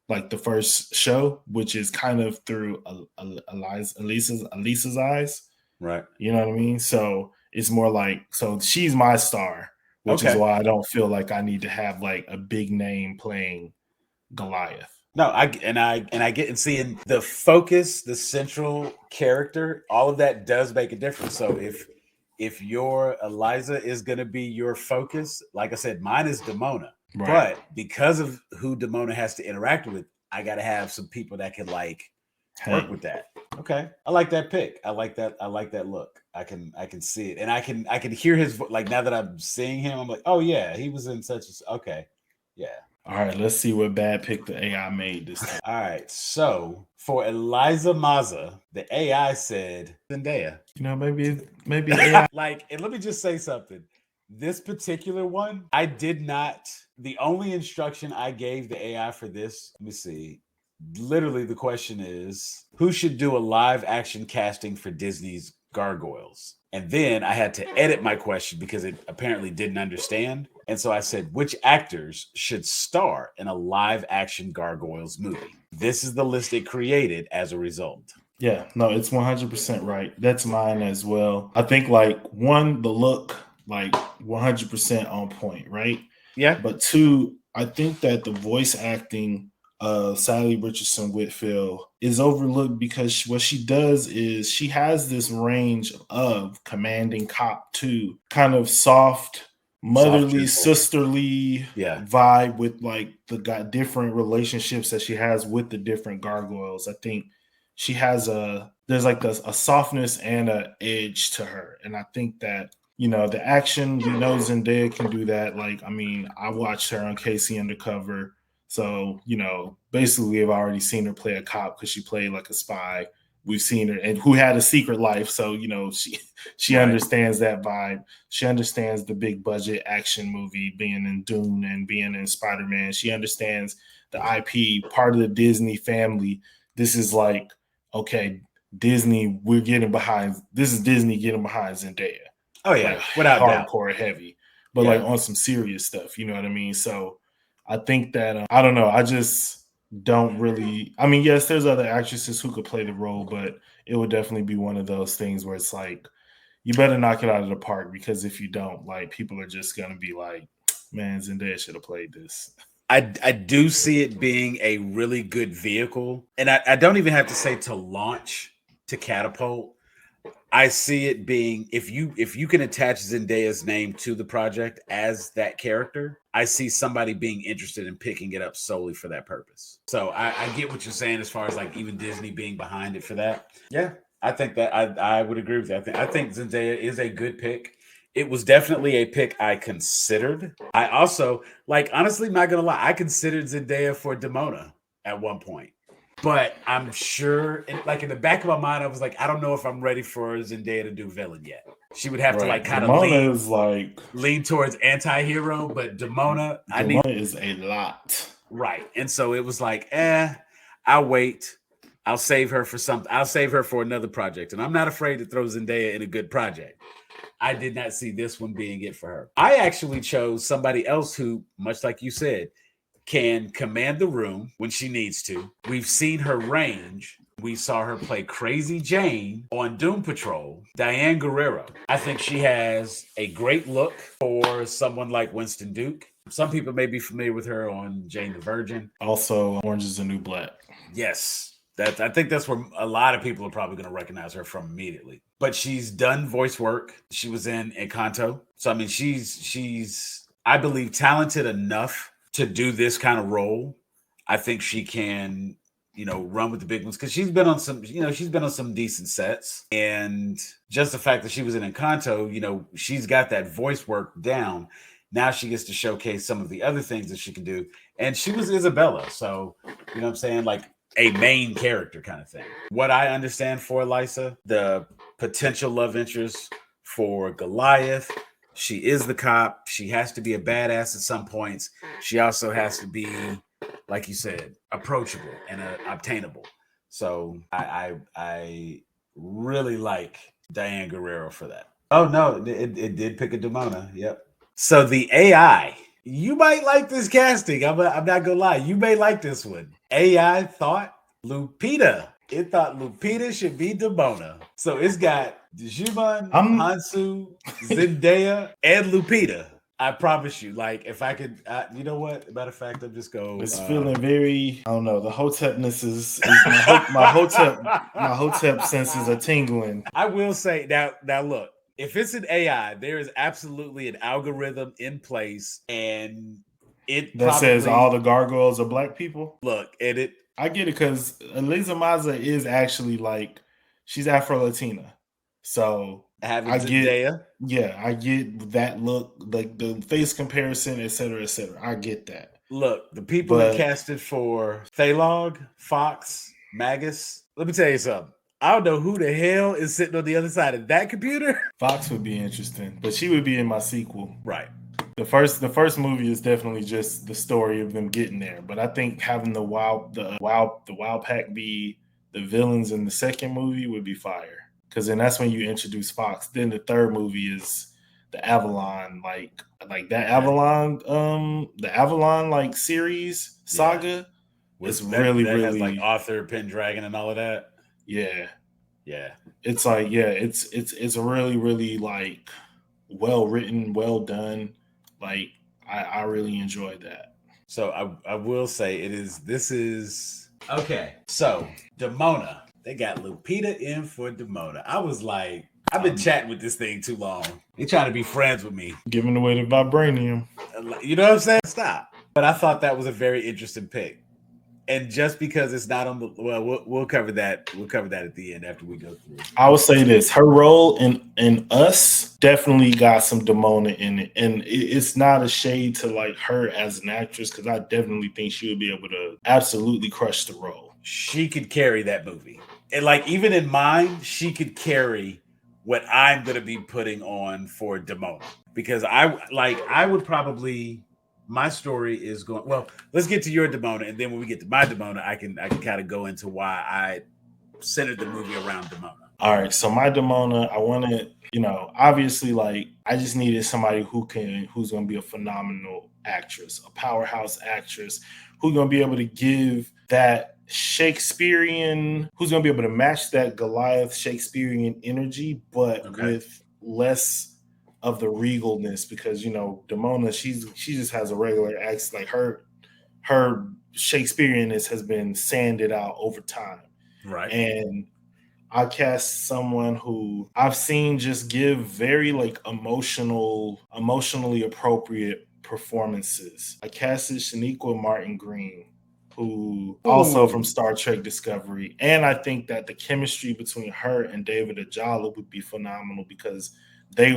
like the first show, which is kind of through Elisa's eyes. Right. You know what I mean? So it's more like, so she's my star, which is why I don't feel like I need to have like a big name playing Goliath. No, I get and seeing the focus, the central character, all of that does make a difference. So if your Eliza is going to be your focus, like I said, mine is Demona. Right. But because of who Demona has to interact with, I got to have some people that can like work with that. Okay, I like that pick. I like that look. I can see it, and I can hear his like now that I'm seeing him. I'm like, oh yeah, he was in such a okay, yeah. All right, let's see what bad pick the AI made this time. All right, so for Eliza Maza, the AI said Zendaya. Maybe AI. Like, and let me just say something. This particular one, I did not. The only instruction I gave the AI for this, let me see. Literally, the question is, who should do a live action casting for Disney's Gargoyles? And then I had to edit my question because it apparently didn't understand. And so I said, which actors should star in a live action Gargoyles movie? This is the list it created as a result. Yeah, no, it's 100% right. That's mine as well. I think like one, the look, like 100% on point, right? Yeah. But two, I think that the voice acting of Sally Richardson Whitfield is overlooked because what she does is she has this range of commanding cop to kind of soft, motherly, sisterly vibe with like the different relationships that she has with the different gargoyles. I think she has there's like a softness and an edge to her. And I think that, the action, we know Zendaya can do that. Like, I mean, I watched her on Casey Undercover. So, basically I've already seen her play a cop because she played like a spy. We've seen her and who had a secret life. So, she understands that vibe. She understands the big budget action movie, being in Dune and being in Spider-Man. She understands the IP, part of the Disney family. This is like, okay, Disney, this is Disney getting behind Zendaya. Oh yeah, like, without hardcore doubt. Heavy, but like on some serious stuff. You know what I mean? So I think that I don't know. I just don't really. I mean, yes, there's other actresses who could play the role, but it would definitely be one of those things where it's like you better knock it out of the park because if you don't, like people are just gonna be like, man, Zendaya should have played this. I do see it being a really good vehicle, and I don't even have to say to launch, to catapult. I see it being if you can attach Zendaya's name to the project as that character, I see somebody being interested in picking it up solely for that purpose. So I get what you're saying as far as like even Disney being behind it for that. Yeah, I think that I would agree with that. I think Zendaya is a good pick. It was definitely a pick I considered. I also, like, honestly, not gonna lie, I considered Zendaya for Demona at one point. But I'm sure, like in the back of my mind, I was like, I don't know if I'm ready for Zendaya to do villain yet. She would have to like kind of lean towards anti-hero, but Demona is a lot. Right. And so it was like, I'll wait. I'll save her for something. I'll save her for another project. And I'm not afraid to throw Zendaya in a good project. I did not see this one being it for her. I actually chose somebody else who, much like you said, can command the room when she needs to. We've seen her range. We saw her play Crazy Jane on Doom Patrol, Diane Guerrero. I think she has a great look for someone like Winston Duke. Some people may be familiar with her on Jane the Virgin. Also, Orange is the New Black. Yes. I think that's where a lot of people are probably going to recognize her from immediately. But she's done voice work. She was in Encanto. So I mean, she's I believe talented enough to do this kind of role. I think she can, run with the big ones because she's been on some decent sets. And just the fact that she was in Encanto, she's got that voice work down. Now she gets to showcase some of the other things that she can do. And she was Isabella. So, you know what I'm saying? Like a main character kind of thing. What I understand for Lysa, the potential love interest for Goliath, she is the cop. She has to be a badass at some points. She also has to be, like you said, approachable and obtainable. So I really like Diane Guerrero for that. Oh no, it did pick a Demona. Yep. So the AI, you might like this casting. I'm not gonna lie, you may like this one. AI thought Lupita. It thought Lupita should be Demona. So it's got Digimon, Hansu, Zendaya, and Lupita. I promise you, like, if I could, you know what? Matter of fact, I'm just going. It's feeling very, I don't know. The Hotepness is my Hotep senses are tingling. I will say now look, if it's an AI, there is absolutely an algorithm in place, and that says all the gargoyles are black people. Look, and I get it because Elisa Maza is actually like she's Afro-Latina, so I get that look, like the face comparison, et cetera, I get that. Look, the people that casted for Thalog, Fox, Magus. Let me tell you something. I don't know who the hell is sitting on the other side of that computer. Fox would be interesting, but she would be in my sequel. Right. The first movie is definitely just the story of them getting there, but I think having the Wild Pack be the villains in the second movie would be fire, because then that's when you introduce Fox. Then the third movie is the Avalon, like that Avalon like series saga. It's really has like Arthur, Pendragon, and all of that. Yeah. It's like it's really, really like well written, well done. Like I really enjoyed that. So I will say this is okay. So Demona, they got Lupita in for Demona. I was like, I've been chatting with this thing too long. They trying to be friends with me, giving away the vibranium. You know what I'm saying? Stop. But I thought that was a very interesting pick. And just because it's not on the we'll cover that. We'll cover that at the end after we go through. I will say this: her role in Us definitely got some Demona in it, and it's not a shade to like her as an actress, because I definitely think she would be able to absolutely crush the role. She could carry that movie, and like even in mine, she could carry what I'm going to be putting on for Demona, because I would probably. My story is going well. Let's get to your Demona, and then when we get to my Demona, I can kind of go into why I centered the movie around Demona. All right, so my Demona, I wanted, obviously, like I just needed somebody who's going to be a phenomenal actress, a powerhouse actress, who's going to be able to give that Shakespearean, who's going to be able to match that Goliath Shakespearean energy, but with less of the regalness, because Demona, she just has a regular accent. Like her Shakespeareanness has been sanded out over time, right? And I cast someone who I've seen just give very like emotionally appropriate performances. I casted Shaniqua Martin Green, who also from Star Trek Discovery, and I think that the chemistry between her and David Ajala would be phenomenal, because they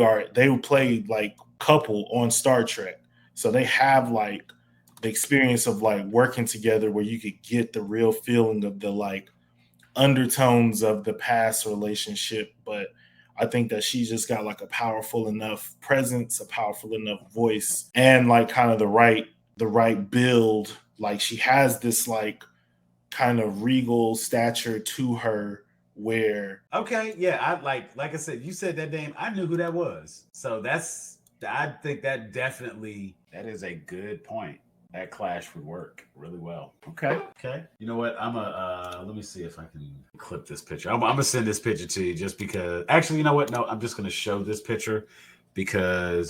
play like couple on Star Trek, so they have like the experience of like working together, where you could get the real feeling of the like undertones of the past relationship. But I think that she just got like a powerful enough presence, a powerful enough voice, and like kind of the right build. Like she has this like kind of regal stature to her, where I like I said, you said that name, I knew who that was. So I think that is a good point. That clash would work really well. Okay. You know what? Let me see if I can clip this picture. I'm gonna send this picture to you, just because. Actually, you know what? No, I'm just gonna show this picture, because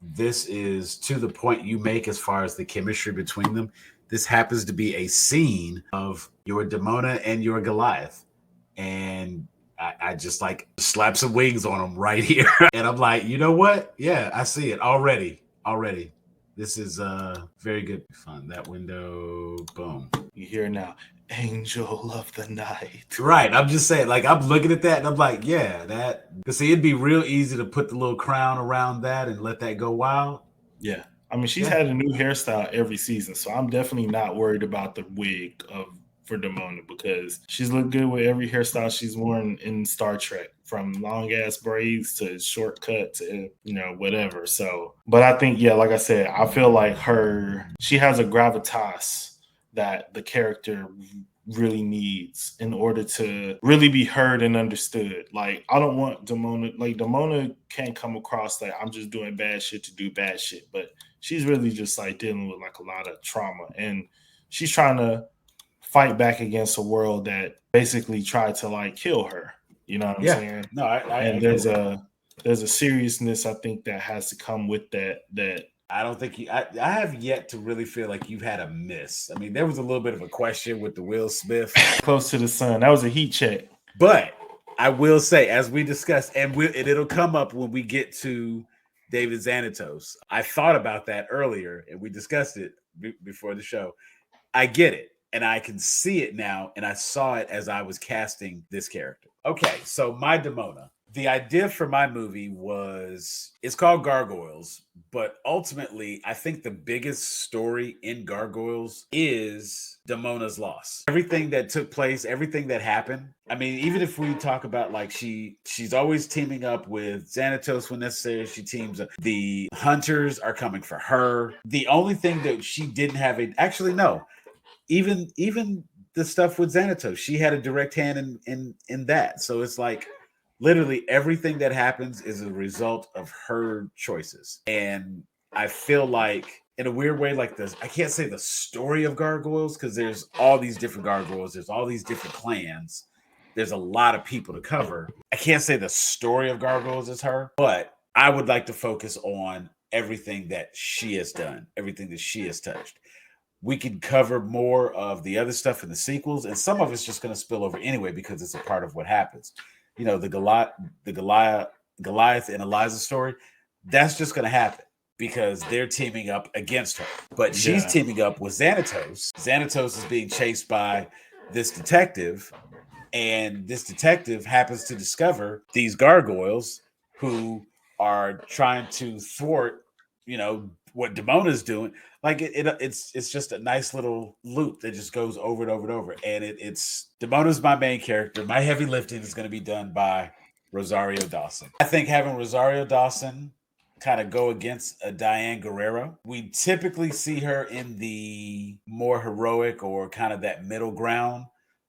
this is to the point you make as far as the chemistry between them. This happens to be a scene of your Demona and your Goliath. And I just like slap some wings on them right here. And I'm like, you know what? Yeah, I see it already. This is very good fun. That window, boom. You hear now, Angel of the Night. Right. I'm just saying, like, I'm looking at that and I'm like, yeah, that. Because see, it'd be real easy to put the little crown around that and let that go wild. Yeah. I mean, she's had a new hairstyle every season, so I'm definitely not worried about the wig for Demona because she's looked good with every hairstyle she's worn in Star Trek, from long ass braids to short cuts and whatever. So, but I think, yeah, like I said, I feel like she has a gravitas that the character really needs in order to really be heard and understood. Like, I don't want Demona can't come across like I'm just doing bad shit to do bad shit, but she's really just like dealing with like a lot of trauma, and she's trying to fight back against a world that basically tried to like kill her. You know what I'm saying? No, and there's a seriousness I think that has to come with that. I don't think I have yet to really feel like you've had a miss. I mean, there was a little bit of a question with the Will Smith. Close to the sun. That was a heat check. But I will say, as we discussed, and it'll come up when we get to David Xanatos. I thought about that earlier, and we discussed it before the show. I get it, and I can see it now, and I saw it as I was casting this character. Okay, so my Demona. The idea for my movie it's called Gargoyles, but ultimately, I think the biggest story in Gargoyles is Demona's loss. Everything that took place, everything that happened. I mean, even if we talk about like she's always teaming up with Xanatos when necessary, she teams up. The hunters are coming for her. The only thing that she didn't have even the stuff with Xanatos, she had a direct hand in that. So it's like, literally everything that happens is a result of her choices. And I feel like, in a weird way, like this, I can't say the story of Gargoyles because there's all these different Gargoyles, there's all these different clans, there's a lot of people to cover. I can't say the story of Gargoyles is her, but I would like to focus on everything that she has done, everything that she has touched. We could cover more of the other stuff in the sequels, and some of it's just going to spill over anyway because it's a part of what happens. The Goliath and Eliza story, that's just going to happen because they're teaming up against her. But she's teaming up with Xanatos. Xanatos is being chased by this detective, and this detective happens to discover these gargoyles who are trying to thwart, what Demona's doing. Like it's just a nice little loop that just goes over and over and over. And it's Demona's my main character. My heavy lifting is going to be done by Rosario Dawson. I think having Rosario Dawson kind of go against a Diane Guerrero, we typically see her in the more heroic or kind of that middle ground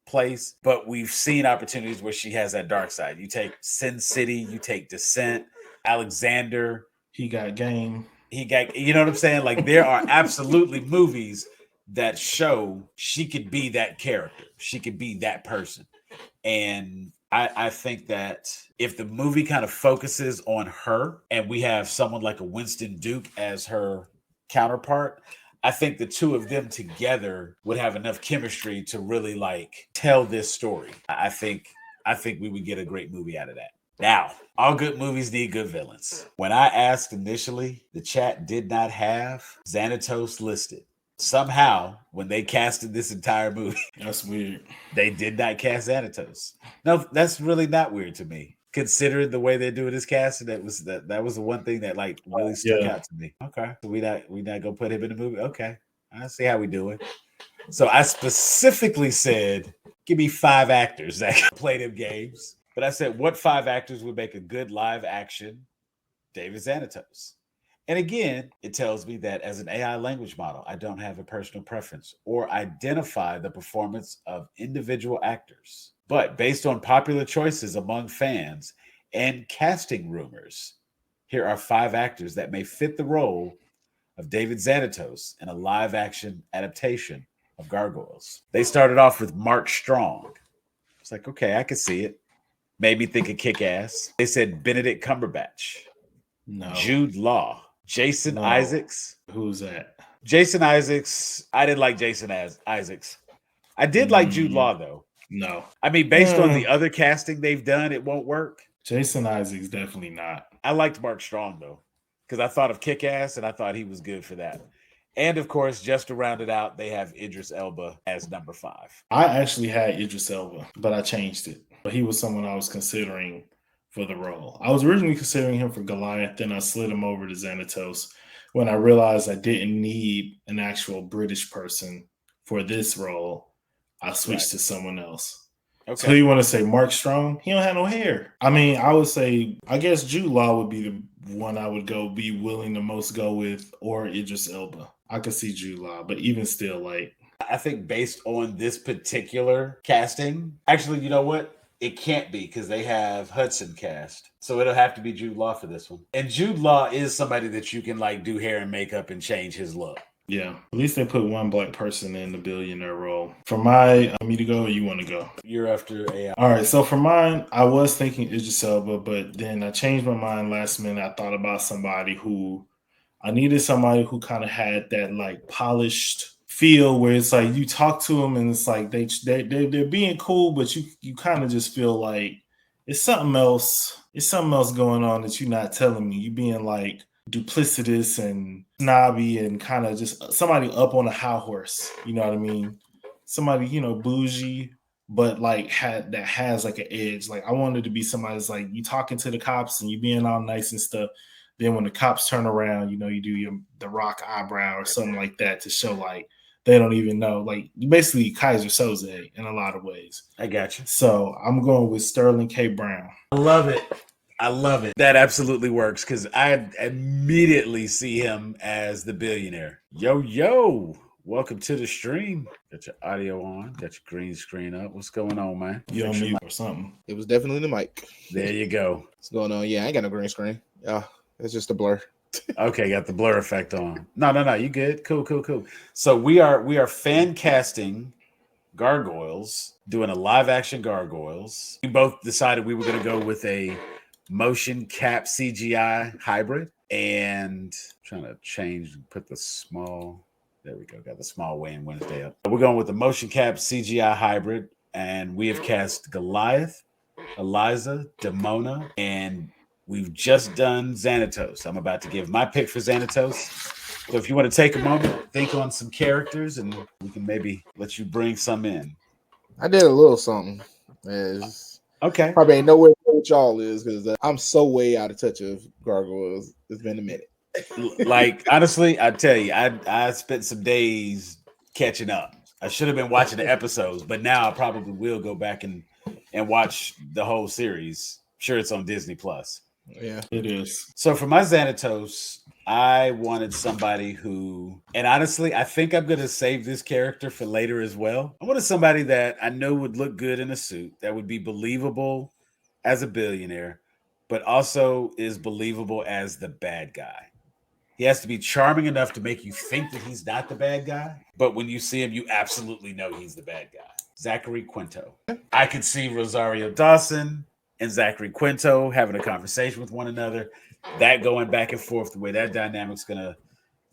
place, but we've seen opportunities where she has that dark side. You take Sin City, you take Descent, Alexander. He got game. You know what I'm saying? Like, there are absolutely movies that show she could be that character. She could be that person. And I think that if the movie kind of focuses on her and we have someone like a Winston Duke as her counterpart, I think the two of them together would have enough chemistry to really like tell this story. I think we would get a great movie out of that. Now, all good movies need good villains. When I asked initially, the chat did not have Xanatos listed. Somehow, when they casted this entire movie, that's weird. They did not cast Xanatos. No, that's really not weird to me, considering the way they're doing this casting. That was the one thing that like really stuck out to me. Okay, so we not gonna put him in the movie. Okay, I see how we do it. So I specifically said, give me 5 actors that can play them games. But I said, what 5 actors would make a good live action David Xanatos? And again, it tells me that as an AI language model, I don't have a personal preference or identify the performance of individual actors. But based on popular choices among fans and casting rumors, here are 5 actors that may fit the role of David Xanatos in a live action adaptation of Gargoyles. They started off with Mark Strong. It's like, okay, I can see it. Made me think of Kick-Ass. They said Benedict Cumberbatch. No. Jude Law. Jason Isaacs. Who's that? Jason Isaacs. I didn't like Jason Isaacs. I did like Jude Law though. No. I mean, based on the other casting they've done, it won't work. Jason Isaacs definitely not. I liked Mark Strong though, because I thought of Kick-Ass and I thought he was good for that. And of course, just to round it out, they have Idris Elba as number 5. I actually had Idris Elba, but I changed it. But he was someone I was considering for the role. I was originally considering him for Goliath, then I slid him over to Xanatos when I realized I didn't need an actual British person for this role. I switched to someone else. Okay. So you want to say Mark Strong? He don't have no hair. I mean, I would say, I guess Jude Law would be the one I would be willing to most go with, or Idris Elba. I could see Jude Law, but even still, like, I think based on this particular casting, actually, you know what? It can't be because they have Hudson cast. So it'll have to be Jude Law for this one. And Jude Law is somebody that you can like do hair and makeup and change his look. Yeah, at least they put one black person in the billionaire role. For me to go, or you want to go? You're after AI. All right, so for mine, I was thinking Idris Elba, but then I changed my mind last minute. I thought about somebody who kind of had that like polished feel where it's like you talk to them and it's like they're being cool, but you kind of just feel like it's something else. It's something else going on that you're not telling me. You being like duplicitous and snobby and kind of just somebody up on a high horse. You know what I mean? Somebody, bougie, but like has like an edge. Like I wanted to be somebody that's like you talking to the cops and you being all nice and stuff. Then when the cops turn around, you do the rock eyebrow or something like that to show like they don't even know. Like basically Kaiser Soze in a lot of ways. I got you. So I'm going with Sterling K. Brown. I love it. That absolutely works because I immediately see him as the billionaire. Yo. Welcome to the stream. Got your audio on. Got your green screen up. What's going on, man? You on mute or something? It was definitely the mic. There you go. What's going on? Yeah, I ain't got no green screen. Yeah. It's just a blur. Okay, got the blur effect on. No, you good? Cool. So we are fan casting Gargoyles, doing a live action Gargoyles. We both decided we were going to go with a motion cap CGI hybrid, and trying to put the small. There we go. Got the small Wayne Wednesday up. We're going with the motion cap CGI hybrid, and we have cast Goliath, Eliza, Demona, and we've just done Xanatos. I'm about to give my pick for Xanatos. So if you want to take a moment, think on some characters, and we can maybe let you bring some in. I did a little something. Okay. Probably ain't nowhere what y'all is because I'm so way out of touch of Gargoyles. It's been a minute. Like, honestly, I tell you, I spent some days catching up. I should have been watching the episodes, but now I probably will go back and watch the whole series. Sure, it's on Disney Plus. Yeah, it is. So for my Xanatos, I wanted somebody who, and honestly, I think I'm going to save this character for later as well. I wanted somebody that I know would look good in a suit, that would be believable as a billionaire, but also is believable as the bad guy. He has to be charming enough to make you think that he's not the bad guy, but when you see him, you absolutely know he's the bad guy. Zachary Quinto. I could see Rosario Dawson and Zachary Quinto having a conversation with one another, that going back and forth, the way that dynamic's going to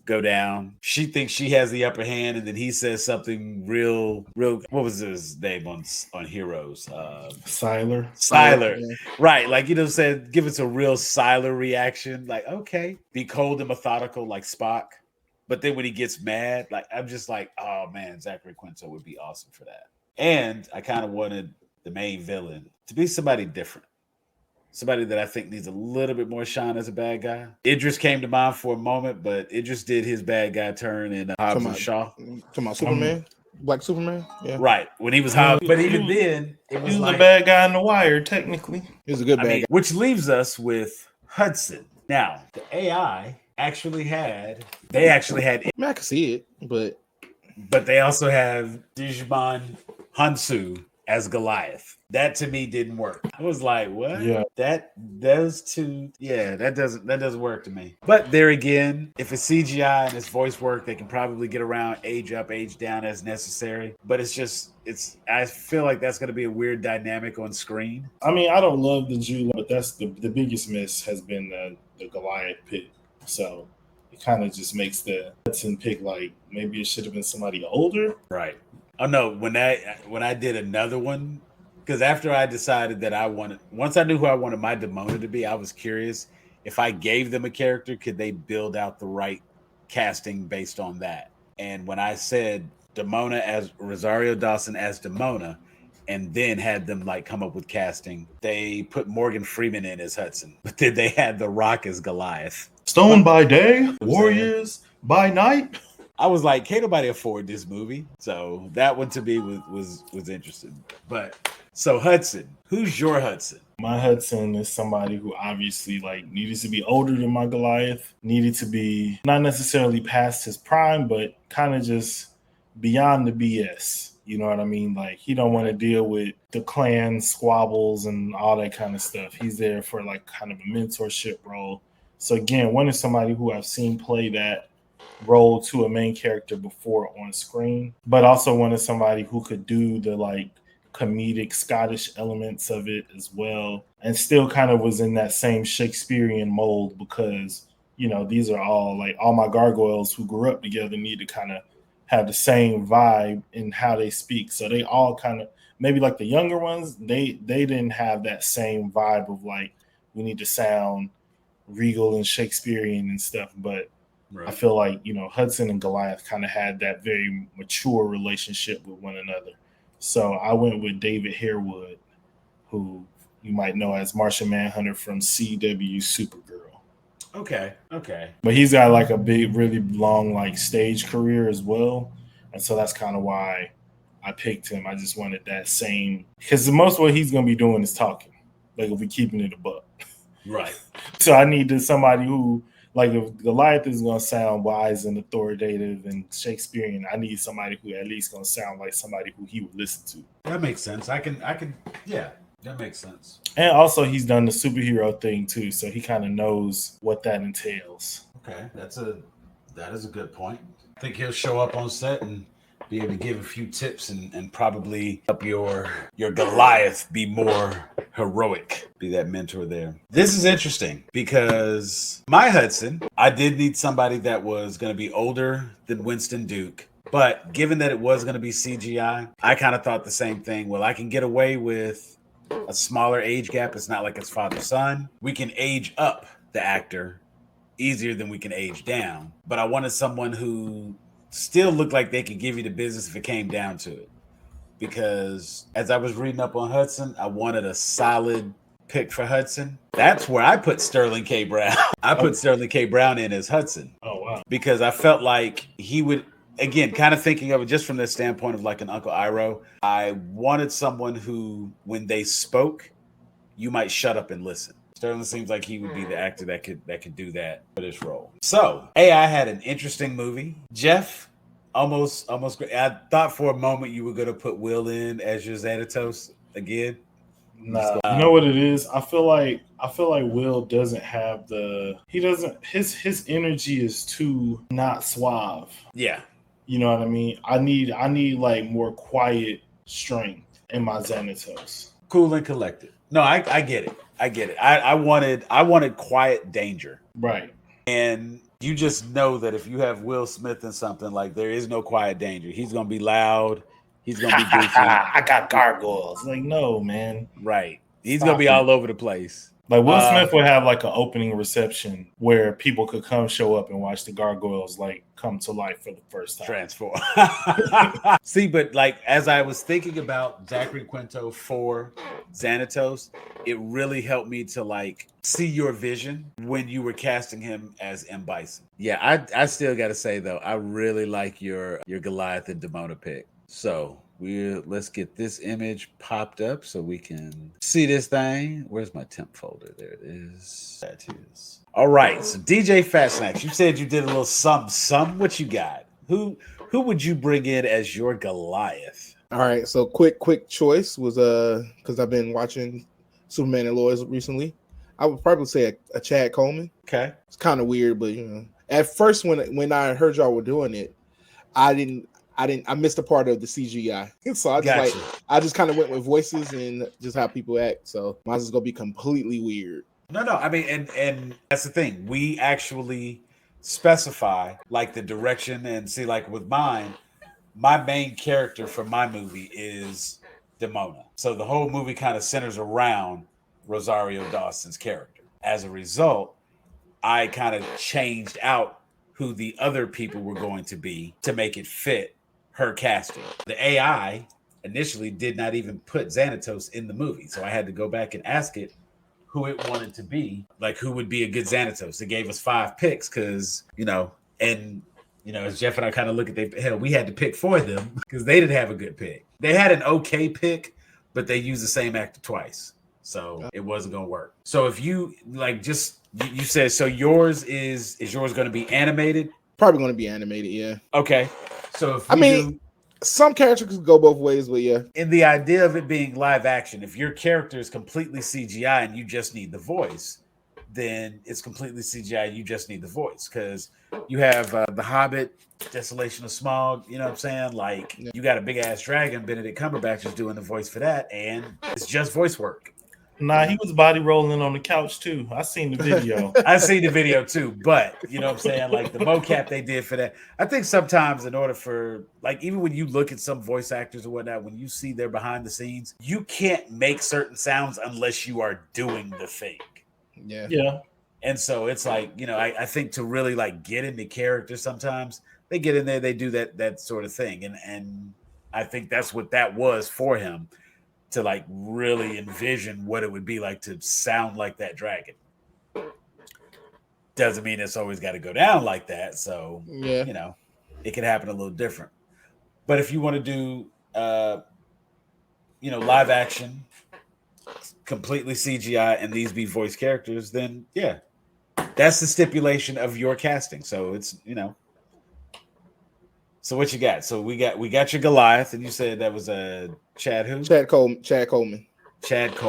go down. She thinks she has the upper hand, and then he says something real. What was his name on Heroes? Siler. Yeah. Right. Like, said, give us a real Siler reaction. Like, okay. Be cold and methodical like Spock. But then when he gets mad, like, I'm just like, oh man, Zachary Quinto would be awesome for that. And I kind of wanted the main villain to be somebody different. Somebody that I think needs a little bit more shine as a bad guy. Idris came to mind for a moment, but Idris did his bad guy turn in Hobbs and Shaw. Talking about Superman? Black Superman? Yeah. Right. When he was Hobbs. But even then, he was like, the bad guy in The Wire, technically. He was a good bad guy. Which leaves us with Hudson. Now, the AI actually had... I mean, I can see it, but they also have Digimon Hansu as Goliath. That to me didn't work. I was like, what? Yeah. Those two, that doesn't work to me. But there again, if it's CGI and it's voice work, they can probably get around age up, age down as necessary. But I feel like that's gonna be a weird dynamic on screen. I mean, I don't love the Jude, but that's the biggest miss has been the Goliath pit. So it kind of just makes the Hudson pick like maybe it should have been somebody older. Right. Oh no, when I did another one, because after I decided that once I knew who I wanted my Demona to be, I was curious if I gave them a character, could they build out the right casting based on that? And when I said Demona as Rosario Dawson as Demona, and then had them like come up with casting, they put Morgan Freeman in as Hudson, but then they had The Rock as Goliath. Stone by day, warriors by night. I was like, can't nobody afford this movie. So that one to me was interesting. But so Hudson, who's your Hudson? My Hudson is somebody who obviously like needed to be older than my Goliath, needed to be not necessarily past his prime, but kind of just beyond the BS. You know what I mean? Like he don't want to deal with the clan squabbles and all that kind of stuff. He's there for like kind of a mentorship role. So again, one is somebody who I've seen play that role to a main character before on screen, but also one is somebody who could do the like comedic Scottish elements of it as well, and still kind of was in that same Shakespearean mold because, you know, these are all like all my gargoyles who grew up together need to kind of have the same vibe in how they speak. So they all kind of, maybe like the younger ones, they didn't have that same vibe of like, we need to sound regal and Shakespearean and stuff. But right. I feel like, you know, Hudson and Goliath kind of had that very mature relationship with one another. So I went with David Harewood, who you might know as Martian Manhunter from CW Supergirl. Okay. But he's got like a big, really long like stage career as well. And so that's kind of why I picked him. I just wanted that same, because the most what he's going to be doing is talking. Like if we're keeping it a buck. Right. So I needed somebody who, like if Goliath is going to sound wise and authoritative and Shakespearean, I need somebody who at least going to sound like somebody who he would listen to. That makes sense. I can, yeah, that makes sense. And also he's done the superhero thing too, so he kind of knows what that entails. Okay, that is a good point. I think he'll show up on set and be able to give a few tips and probably help your Goliath be more heroic, be that mentor there. This is interesting because my Hudson, I did need somebody that was going to be older than Winston Duke. But given that it was going to be CGI, I kind of thought the same thing. Well, I can get away with a smaller age gap. It's not like it's father-son. We can age up the actor easier than we can age down. But I wanted someone who still looked like they could give you the business if it came down to it. Because as I was reading up on Hudson, I wanted a solid pick for Hudson. That's where I put Sterling K. Brown. I put Sterling K. Brown in as Hudson. Oh, wow. Because I felt like he would, again, kind of thinking of it just from the standpoint of like an Uncle Iroh, I wanted someone who, when they spoke, you might shut up and listen. Sterling seems like he would be the actor that could do that for this role. So, AI had an interesting movie. Jeff, almost. I thought for a moment you were going to put Will in as your Xanatos again. Nah, you know what it is? I feel like Will doesn't have his energy is too not suave. Yeah. You know what I mean? I need like more quiet strength in my Xanatos. Cool and collected. No, I get it. I wanted quiet danger. Right. And you just know that if you have Will Smith in something, like there is no quiet danger. He's gonna be loud. He's gonna be goofy. I got gargoyles. Like, no, man. Right. He's gonna be all over the place. Like Will Smith would have like an opening reception where people could come show up and watch the gargoyles like come to life for the first time. Transform. See, but like as I was thinking about Zachary Quinto for Xanatos, it really helped me to like see your vision when you were casting him as M. Bison. Yeah, I still gotta say though, I really like your Goliath and Demona pick. So let's get this image popped up so we can see this thing. Where's my temp folder? There it is. That is. All right. So DJ Fat Snacks, you said you did a little some. What you got? Who would you bring in as your Goliath? All right. So quick choice was because I've been watching Superman and Lois recently. I would probably say a Chad Coleman. Okay. It's kind of weird, but you know, at first when I heard y'all were doing it, I missed a part of the CGI. So I just kind of went with voices and just how people act. So mine's just gonna be completely weird. No. I mean, and that's the thing. We actually specify like the direction and see, like with mine, my main character for my movie is Demona. So the whole movie kind of centers around Rosario Dawson's character. As a result, I kind of changed out who the other people were going to be to make it fit her casting. The AI initially did not even put Xanatos in the movie. So I had to go back and ask it who it wanted to be, like who would be a good Xanatos. It gave us 5 picks because, as Jeff and I kind of look at we had to pick for them because they didn't have a good pick. They had an okay pick, but they used the same actor twice. So it wasn't going to work. So if you you said, so yours is yours going to be animated? Probably going to be animated, yeah. Okay. So if some characters could go both ways, but yeah. In the idea of it being live action, if your character is completely CGI and you just need the voice, then it's completely CGI and you just need the voice. Because you have The Hobbit, Desolation of Smaug, you know what I'm saying? Like, you got a big-ass dragon, Benedict Cumberbatch is doing the voice for that, and it's just voice work. Nah, he was body rolling on the couch too. I seen the video. I seen the video too, but you know what I'm saying? Like the mocap they did for that. I think sometimes in order for, like, even when you look at some voice actors or whatnot, when you see their behind the scenes, you can't make certain sounds unless you are doing the thing. Yeah. Yeah. And so it's like, I think to really like get into character, sometimes they get in there, they do that sort of thing. And I think that's what that was for him, to like really envision what it would be like to sound like that dragon. Doesn't mean it's always got to go down like that. So, it can happen a little different. But if you want to do, live action, completely CGI, and these be voice characters, then yeah, that's the stipulation of your casting. So it's, So what you got? So we got your Goliath, and you said that was a Chad who? Chad Coleman. Chad Coleman.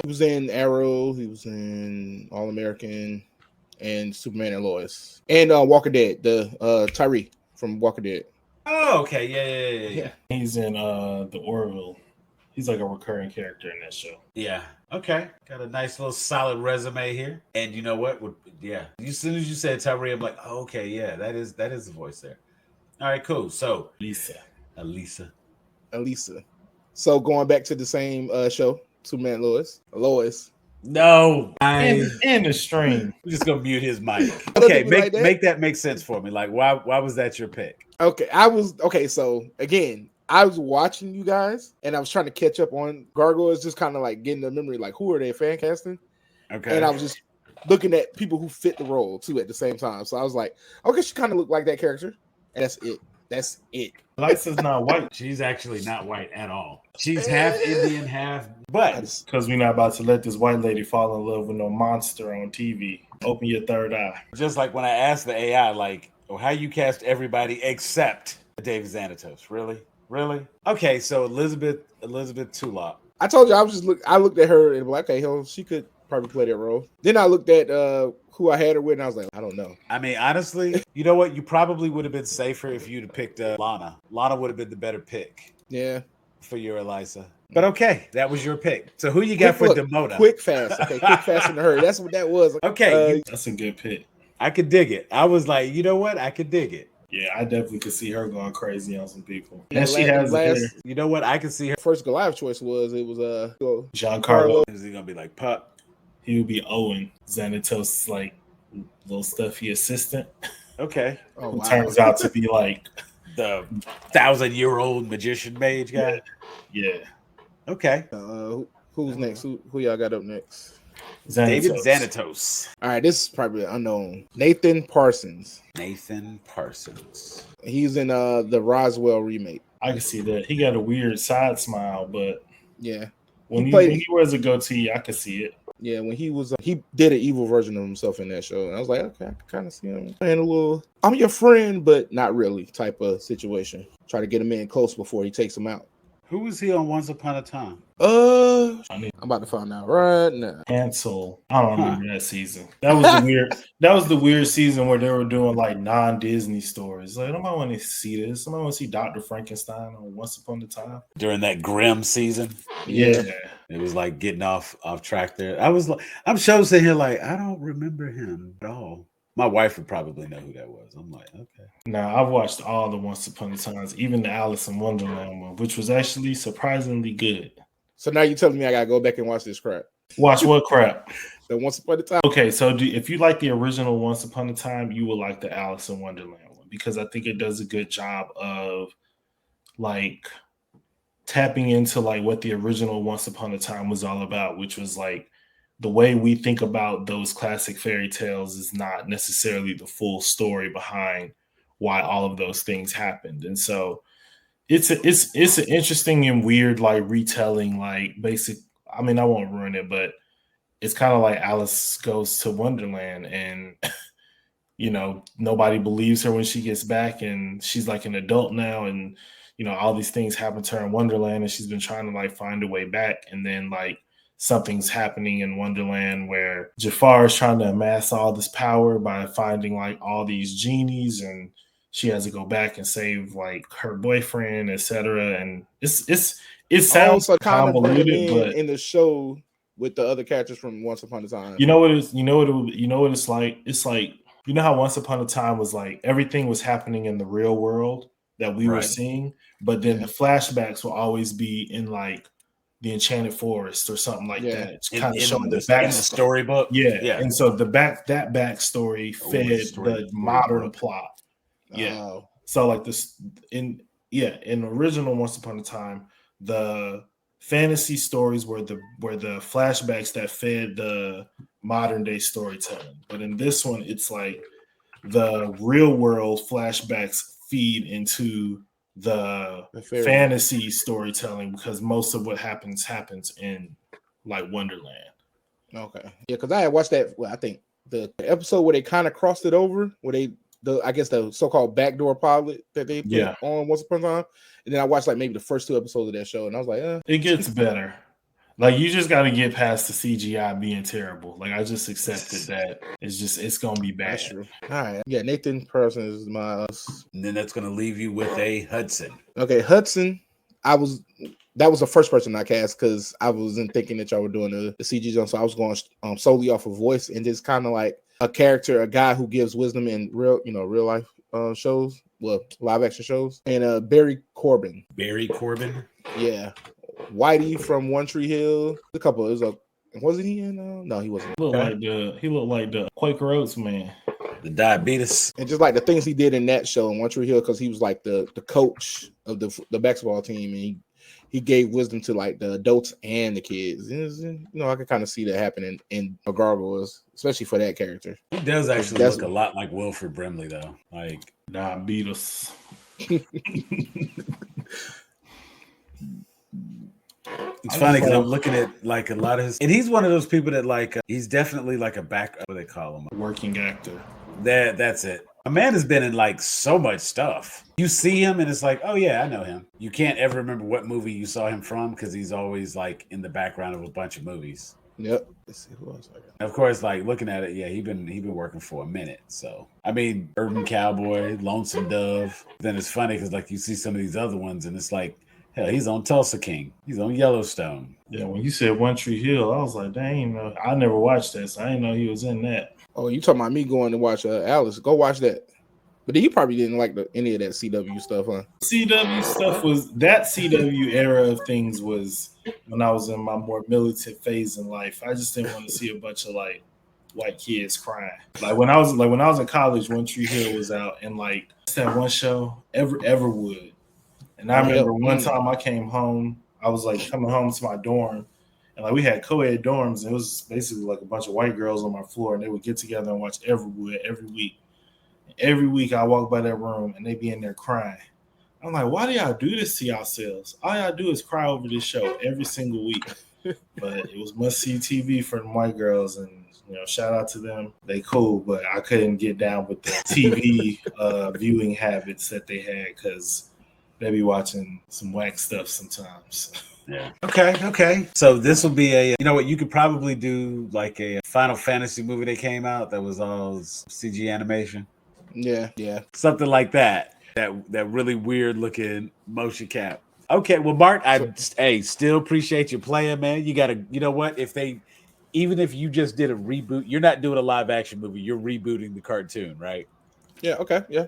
He was in Arrow. He was in All American and Superman and Lois. And Walker Dead, the Tyree from Walker Dead. Oh, okay. Yeah. He's in the Orville. He's like a recurring character in that show. Yeah. Okay. Got a nice little solid resume here. And you know what? Yeah. As soon as you said Tyree, I'm like, oh, okay, yeah, that is the voice there. All right, cool. So Elisa. So going back to the same show, Superman Lois. No. In the stream. We're just gonna mute his mic. Okay, make that make sense for me. Like, why was that your pick? Okay, so again, I was watching you guys and I was trying to catch up on Gargoyles, just kind of like getting the memory, like who are they fan casting? Okay. And I was just looking at people who fit the role too at the same time. So I was like, okay, she kind of looked like that character. And that's it. Lisa's not white. She's actually not white at all. She's half Indian, half, but because we're not about to let this white lady fall in love with no monster on TV. Open your third eye. Just like when I asked the AI, like, how you cast everybody except David Xanatos. Really? Okay, so Elizabeth Tulop. I told you I looked at her and like, okay, she could probably play that role. Then I looked at who I had her with, and I was like, I don't know. I mean, honestly, you know what? You probably would have been safer if you'd have picked Lana. Lana would have been the better pick. Yeah. For your Elisa. But okay, that was your pick. So who you got for Demona? Quick, fast. Okay, quick, fast, and hurry. That's what that was. Okay. That's a good pick. I could dig it. I was like, you know what? I could dig it. Yeah, I definitely could see her going crazy on some people. And she has you know what? I could see her. First Goliath choice was Giancarlo. Is he gonna be like Pup? He would be Owen, Xanatos' like little stuffy assistant. Okay. Who turns out to be like the 1,000-year-old magician mage guy. Yeah. Okay. Who's next? Who y'all got up next? Xanatos. David Xanatos. All right, this is probably unknown. Nathan Parsons. He's in the Roswell remake. I can see that. He got a weird side smile, but yeah, when he wears a goatee, I can see it. Yeah, when he was he did an evil version of himself in that show, and I was like, okay, I can kind of see him playing a little I'm your friend, but not really type of situation. Try to get him in close before he takes him out. Who was he on Once Upon a Time? I'm about to find out right now. Hansel. I don't remember that season. That was the weird season where they were doing like non-Disney stories. Like, nobody want to see this. Somebody want to see Dr. Frankenstein on Once Upon a Time. During that Grimm season. Yeah. It was like getting off track there. I'm sure sitting here like, I don't remember him at all. My wife would probably know who that was. I'm like, okay. Now I've watched all the Once Upon a Times, even the Alice in Wonderland one, which was actually surprisingly good. So now you're telling me I gotta go back and watch this crap. Watch what crap? The Once Upon a Time. Okay, so if you like the original Once Upon a Time, you will like the Alice in Wonderland one because I think it does a good job of like tapping into like what the original Once Upon a Time was all about, which was like the way we think about those classic fairy tales is not necessarily the full story behind why all of those things happened. And so it's an interesting and weird like retelling, like basic. I mean, I won't ruin it, but it's kind of like Alice goes to Wonderland and you know, nobody believes her when she gets back and she's like an adult now and you know, all these things happen to her in Wonderland and she's been trying to like find a way back and then like something's happening in Wonderland where Jafar is trying to amass all this power by finding like all these genies and she has to go back and save like her boyfriend, etc. And it sounds convoluted, but in the show with the other characters from Once Upon a Time. You know what it's like? It's like, you know how Once Upon a Time was like everything was happening in the real world that we were seeing, but then the flashbacks will always be in like the Enchanted Forest or something like that. It's kind of showing the back storybook. Yeah. And so that backstory fed the modern plot. Yeah. Oh. So like this in the original Once Upon a Time, the fantasy stories were the flashbacks that fed the modern day storytelling. But in this one, it's like the real world flashbacks feed into the fantasy storytelling because most of what happens in like Wonderland. Okay. Yeah, because I had watched that. Well, I think the episode where they kind of crossed it over, where I guess the so-called backdoor pilot that they put on Once Upon a Time, and then I watched like maybe the first 2 episodes of that show, and I was like, it gets better. Like you just got to get past the CGI being terrible. Like I just accepted that it's gonna be bad. That's true. All right, yeah. Nathan Person is my. And then that's gonna leave you with a Hudson. Okay, Hudson. That was the first person I cast because I wasn't thinking that y'all were doing the CG jump, so I was going solely off of voice and just kind of like a character, a guy who gives wisdom in real life shows, well, live action shows, and Barry Corbin. Barry Corbin, yeah. Whitey from One Tree Hill. A couple. It was wasn't he in? No, he wasn't. He looked like the Quaker Oats man. The diabetes, and just like the things he did in that show in One Tree Hill, because he was like the coach of the basketball team, and he gave wisdom to like the adults and the kids. I could kind of see that happening in Gargoyles, especially for that character. He does actually look a lot like Wilford Brimley, though. Like diabetes. It's funny because I'm looking at like a lot of his, and he's one of those people that like he's definitely like a what do they call him? Working actor. That's it. A man has been in like so much stuff. You see him and it's like, oh yeah, I know him. You can't ever remember what movie you saw him from because he's always like in the background of a bunch of movies. Yep. Let's see who else I got. Of course, like looking at it, yeah, he been working for a minute. So I mean, Urban Cowboy, Lonesome Dove. Then it's funny because like you see some of these other ones and it's like, hell, he's on Tulsa King. He's on Yellowstone. Yeah, when you said One Tree Hill, I was like, dang, I never watched that, so I didn't know he was in that. Oh, you talking about me going to watch Alice? Go watch that. But you probably didn't like any of that CW stuff, huh? CW stuff was that CW era of things was when I was in my more militant phase in life. I just didn't want to see a bunch of like white kids crying. Like when I was in college, One Tree Hill was out, and like that one show, Everwood. And I remember one time I came home, I was like coming home to my dorm, and like we had co-ed dorms, and it was basically like a bunch of white girls on my floor, and they would get together and watch Everwood every week. Every week I walk by that room and they be in there crying. I'm like, why do y'all do this to yourselves? All y'all do is cry over this show every single week. But it was must-see TV for the white girls, and shout out to them. They cool, but I couldn't get down with the TV viewing habits that they had because they be watching some whack stuff sometimes. Yeah. Okay. So this will be a, you could probably do like a Final Fantasy movie that came out that was all CG animation. Yeah. Something like that. That really weird looking motion cap. Okay, well, Mark, I still appreciate you playing, man. You gotta, you know what? If they even if you just did a reboot, you're not doing a live action movie. You're rebooting the cartoon, right? Yeah. Okay. Yeah.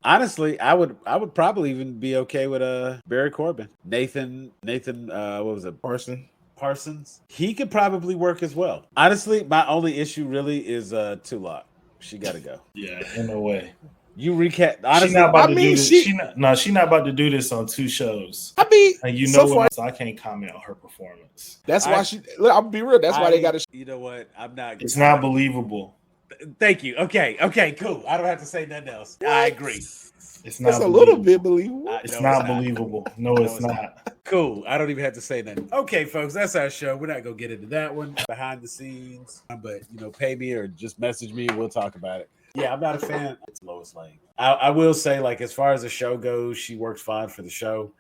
Honestly, I would probably even be okay with Barry Corbin, Nathan. What was it? Parsons. He could probably work as well. Honestly, my only issue really is Tulak. She got to go. Yeah, in a way. You recap. Honestly, she's not about to do this. she- She's not about to do this on 2 shows. I mean, and you so know far, what? I can't comment on her performance. that's why I'll be real. That's why they got to. You know what? I'm not. It's not believable. Thank you. Okay, cool. I don't have to say nothing else. I agree. It's not. It's a little bit believable. It's not believable. No, it's not. Cool. I don't even have to say nothing. Okay, folks, that's our show. We're not gonna get into that one behind the scenes, but pay me or just message me and we'll talk about it. Yeah, I'm not a fan. It's Lois Lane. I will say, like, as far as the show goes, she works fine for the show,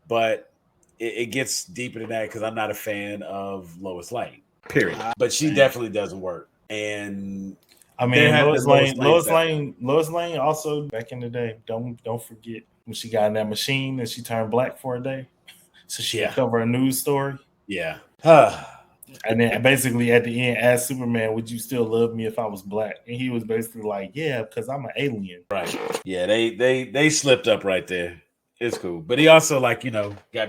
but it gets deeper than that because I'm not a fan of Lois Lane. Period. But she definitely doesn't work. And I mean, Lois Lane also back in the day. Don't forget when she got in that machine and she turned black for a day, so she could cover a news story. Yeah. And then basically at the end asked Superman, "Would you still love me if I was black?" And he was basically like, "Yeah, because I'm an alien." Right. Yeah. They slipped up right there. It's cool, but he also got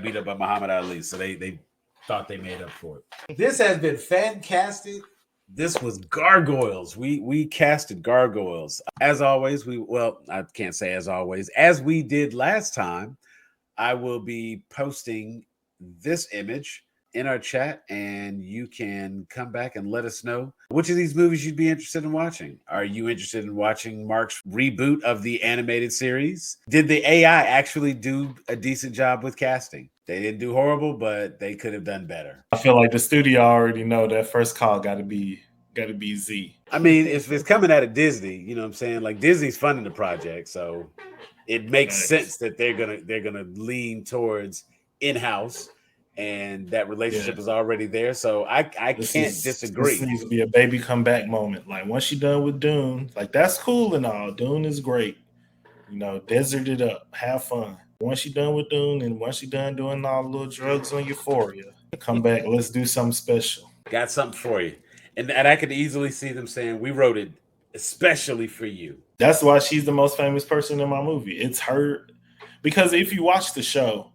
beat up by Muhammad Ali, so they thought they made up for it. This has been FanCastIt. This was Gargoyles. We casted Gargoyles. As always, I can't say as always. As we did last time, I will be posting this image in our chat, and you can come back and let us know which of these movies you'd be interested in watching. Are you interested in watching Mark's reboot of the animated series? Did the AI actually do a decent job with casting? They didn't do horrible, but they could have done better. I feel like the studio already know that first call got to be Z. I mean, if it's coming out of Disney, you know what I'm saying? Like, Disney's funding the project, so it makes sense that they're gonna lean towards in-house, and that relationship is already there. So I can't disagree. This needs to be a baby comeback moment. Like, once you're done with Dune, like, that's cool and all. Dune is great. Desert it up, have fun. Once you're done with Dune, and once you're done doing all the little drugs on Euphoria, come back. Let's do something special. Got something for you. And I could easily see them saying, we wrote it especially for you. That's why she's the most famous person in my movie. It's her. Because if you watch the show,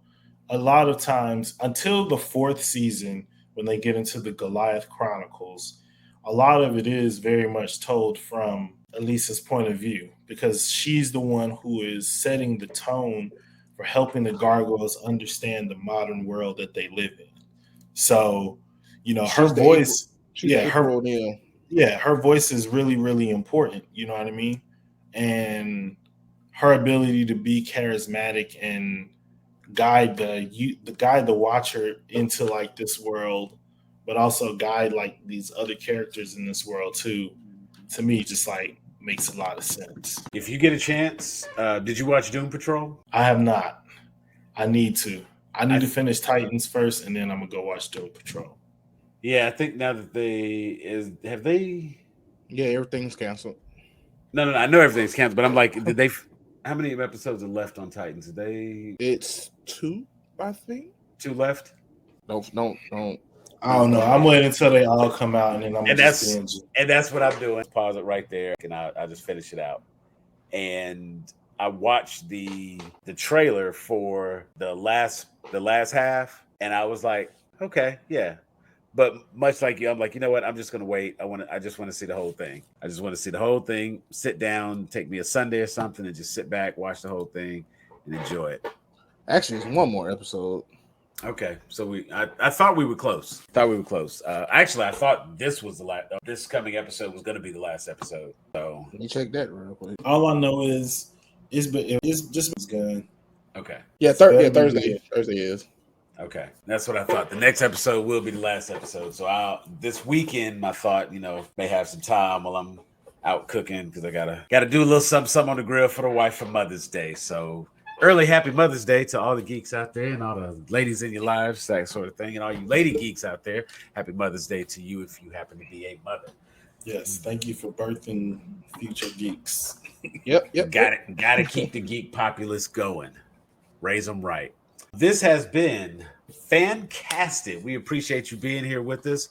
a lot of times, until the 4th season, when they get into the Goliath Chronicles, a lot of it is very much told from Elisa's point of view, because she's the one who is setting the tone for helping the gargoyles understand the modern world that they live in. So, her voice... her voice is really, really important. You know what I mean? And her ability to be charismatic and guide the watcher into like this world, but also guide like these other characters in this world too. To me, just like makes a lot of sense. If you get a chance, did you watch Doom Patrol? I have not. I need to. I need to finish Titans first, and then I'm gonna go watch Doom Patrol. Yeah, I think now that have they? Yeah, everything's canceled. No, I know everything's canceled, but I'm like, did they? How many episodes are left on Titans? Did they? It's 2, I think. 2 left. No. I don't know. I'm waiting until they all come out, and then I'm just binge. And that's what I'm doing. Pause it right there, and I'll just finish it out. And I watched the trailer for the last half, and I was like, okay, yeah. But much like you, I'm like, you know what? I'm just gonna wait. I just want to see the whole thing. I just want to see the whole thing. Sit down, take me a Sunday or something, and just sit back, watch the whole thing, and enjoy it. Actually, it's 1 more episode. Okay, so I thought we were close. Actually, I thought this was the last. This coming episode was going to be the last episode. So let me check that real quick. All I know is it's just good. Okay. Yeah, Thursday. Thursday is. Okay, that's what I thought. The next episode will be the last episode. So this weekend, my thought, may have some time while I'm out cooking because I gotta do a little something on the grill for the wife for Mother's Day. So early happy Mother's Day to all the geeks out there and all the ladies in your lives, that sort of thing, and all you lady geeks out there. Happy Mother's Day to you if you happen to be a mother. Yes, thank you for birthing future geeks. Yep. Got to keep the geek populace going. Raise them right. This has been FanCastIt. We appreciate you being here with us.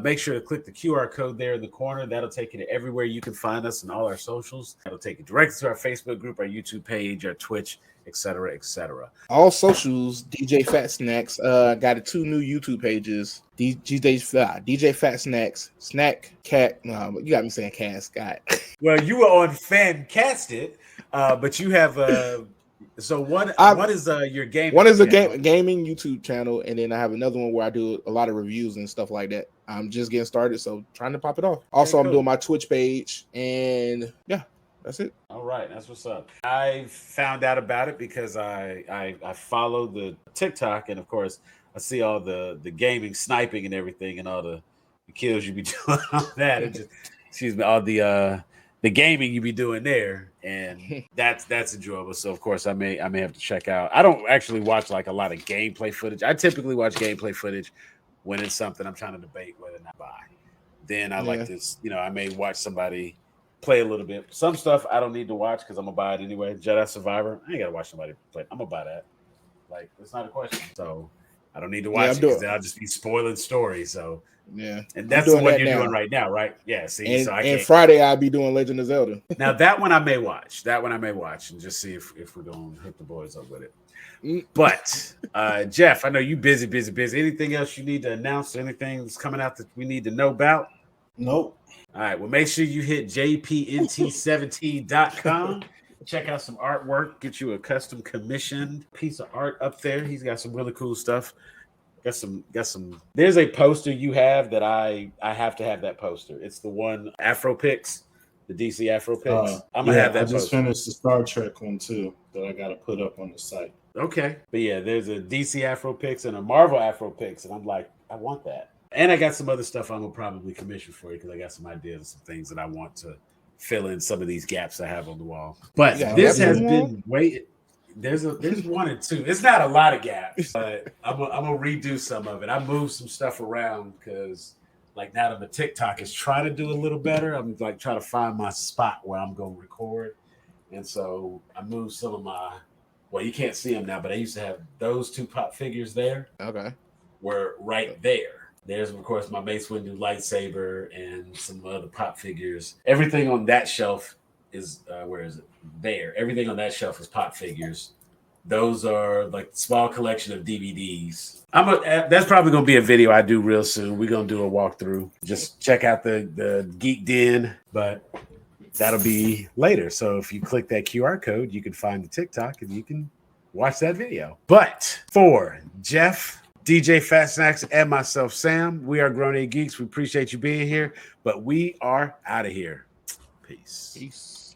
Make sure to click the QR code there in the corner. That'll take you to everywhere you can find us and all our socials. That'll take you directly to our Facebook group, our YouTube page, our Twitch, etc., etc. All socials, DJ Fat Snacks. Got 2 new YouTube pages. DJ Fat Snacks, Snack Cat. You got me saying cast, God. Well, you were on FanCastIt, but you have so one is your game. One is a gaming YouTube channel, and then I have another one where I do a lot of reviews and stuff like that. I'm just getting started, so trying to pop it off. Also, I'm doing my Twitch page, and yeah, that's it. All right, that's what's up. I found out about it because I follow the TikTok, and of course, I see all the gaming, sniping, and everything, and all the kills you be doing on that. And just, excuse me, all the gaming you be doing there, and that's enjoyable. So of course I may have to check out. I don't actually watch like a lot of gameplay footage. I typically watch gameplay footage when it's something I'm trying to debate whether or not to buy. Then I like this, I may watch somebody play a little bit. Some stuff I don't need to watch because I'm gonna buy it anyway. Jedi Survivor, I ain't gotta watch somebody play. I'm gonna buy that. Like, it's not a question. So I don't need to watch it because then I'll just be spoiling stories. So yeah, and that's the one you're doing right now, right? Yeah. See, and, so and Friday I'll be doing Legend of Zelda. Now that one I may watch. And just see if we're gonna hit the boys up with it. But Jeff, I know you busy. Anything else you need to announce? Anything that's coming out that we need to know about? Nope. All right. Well, make sure you hit jpnt17.com. Check out some artwork. Get you a custom commissioned piece of art up there. He's got some really cool stuff. Got some. There's a poster you have that I have to have that poster. It's the one Afro Picks, the DC Afro Picks. I'm gonna have that. I just finished the Star Trek one too that I got to put up on the site. Okay, but yeah, there's a DC Afro Picks and a Marvel Afro Picks, and I'm like, I want that. And I got some other stuff I'm gonna probably commission for you because I got some ideas and some things that I want to fill in some of these gaps I have on the wall. But this has been waited. There's one and two. It's not a lot of gaps, but I'm gonna redo some of it. I moved some stuff around because, like, now that my TikTok is trying to do a little better, I'm like trying to find my spot where I'm gonna record, and so I moved some of my. Well, you can't see them now, but I used to have those 2 pop figures there. Okay, were right there. There's, of course, my Mace Windu lightsaber and some other pop figures. Everything on that shelf is where is it? There. Everything on that shelf is pop figures. Those are like small collection of DVDs. That's probably gonna be a video I do real soon. We're gonna do a walkthrough. Just check out the Geek Den, but that'll be later. So if you click that QR code, you can find the TikTok and you can watch that video. But for Jeff, DJ Fat Snacks, and myself, Sam, we are Grown A Geeks. We appreciate you being here, but we are out of here. Peace.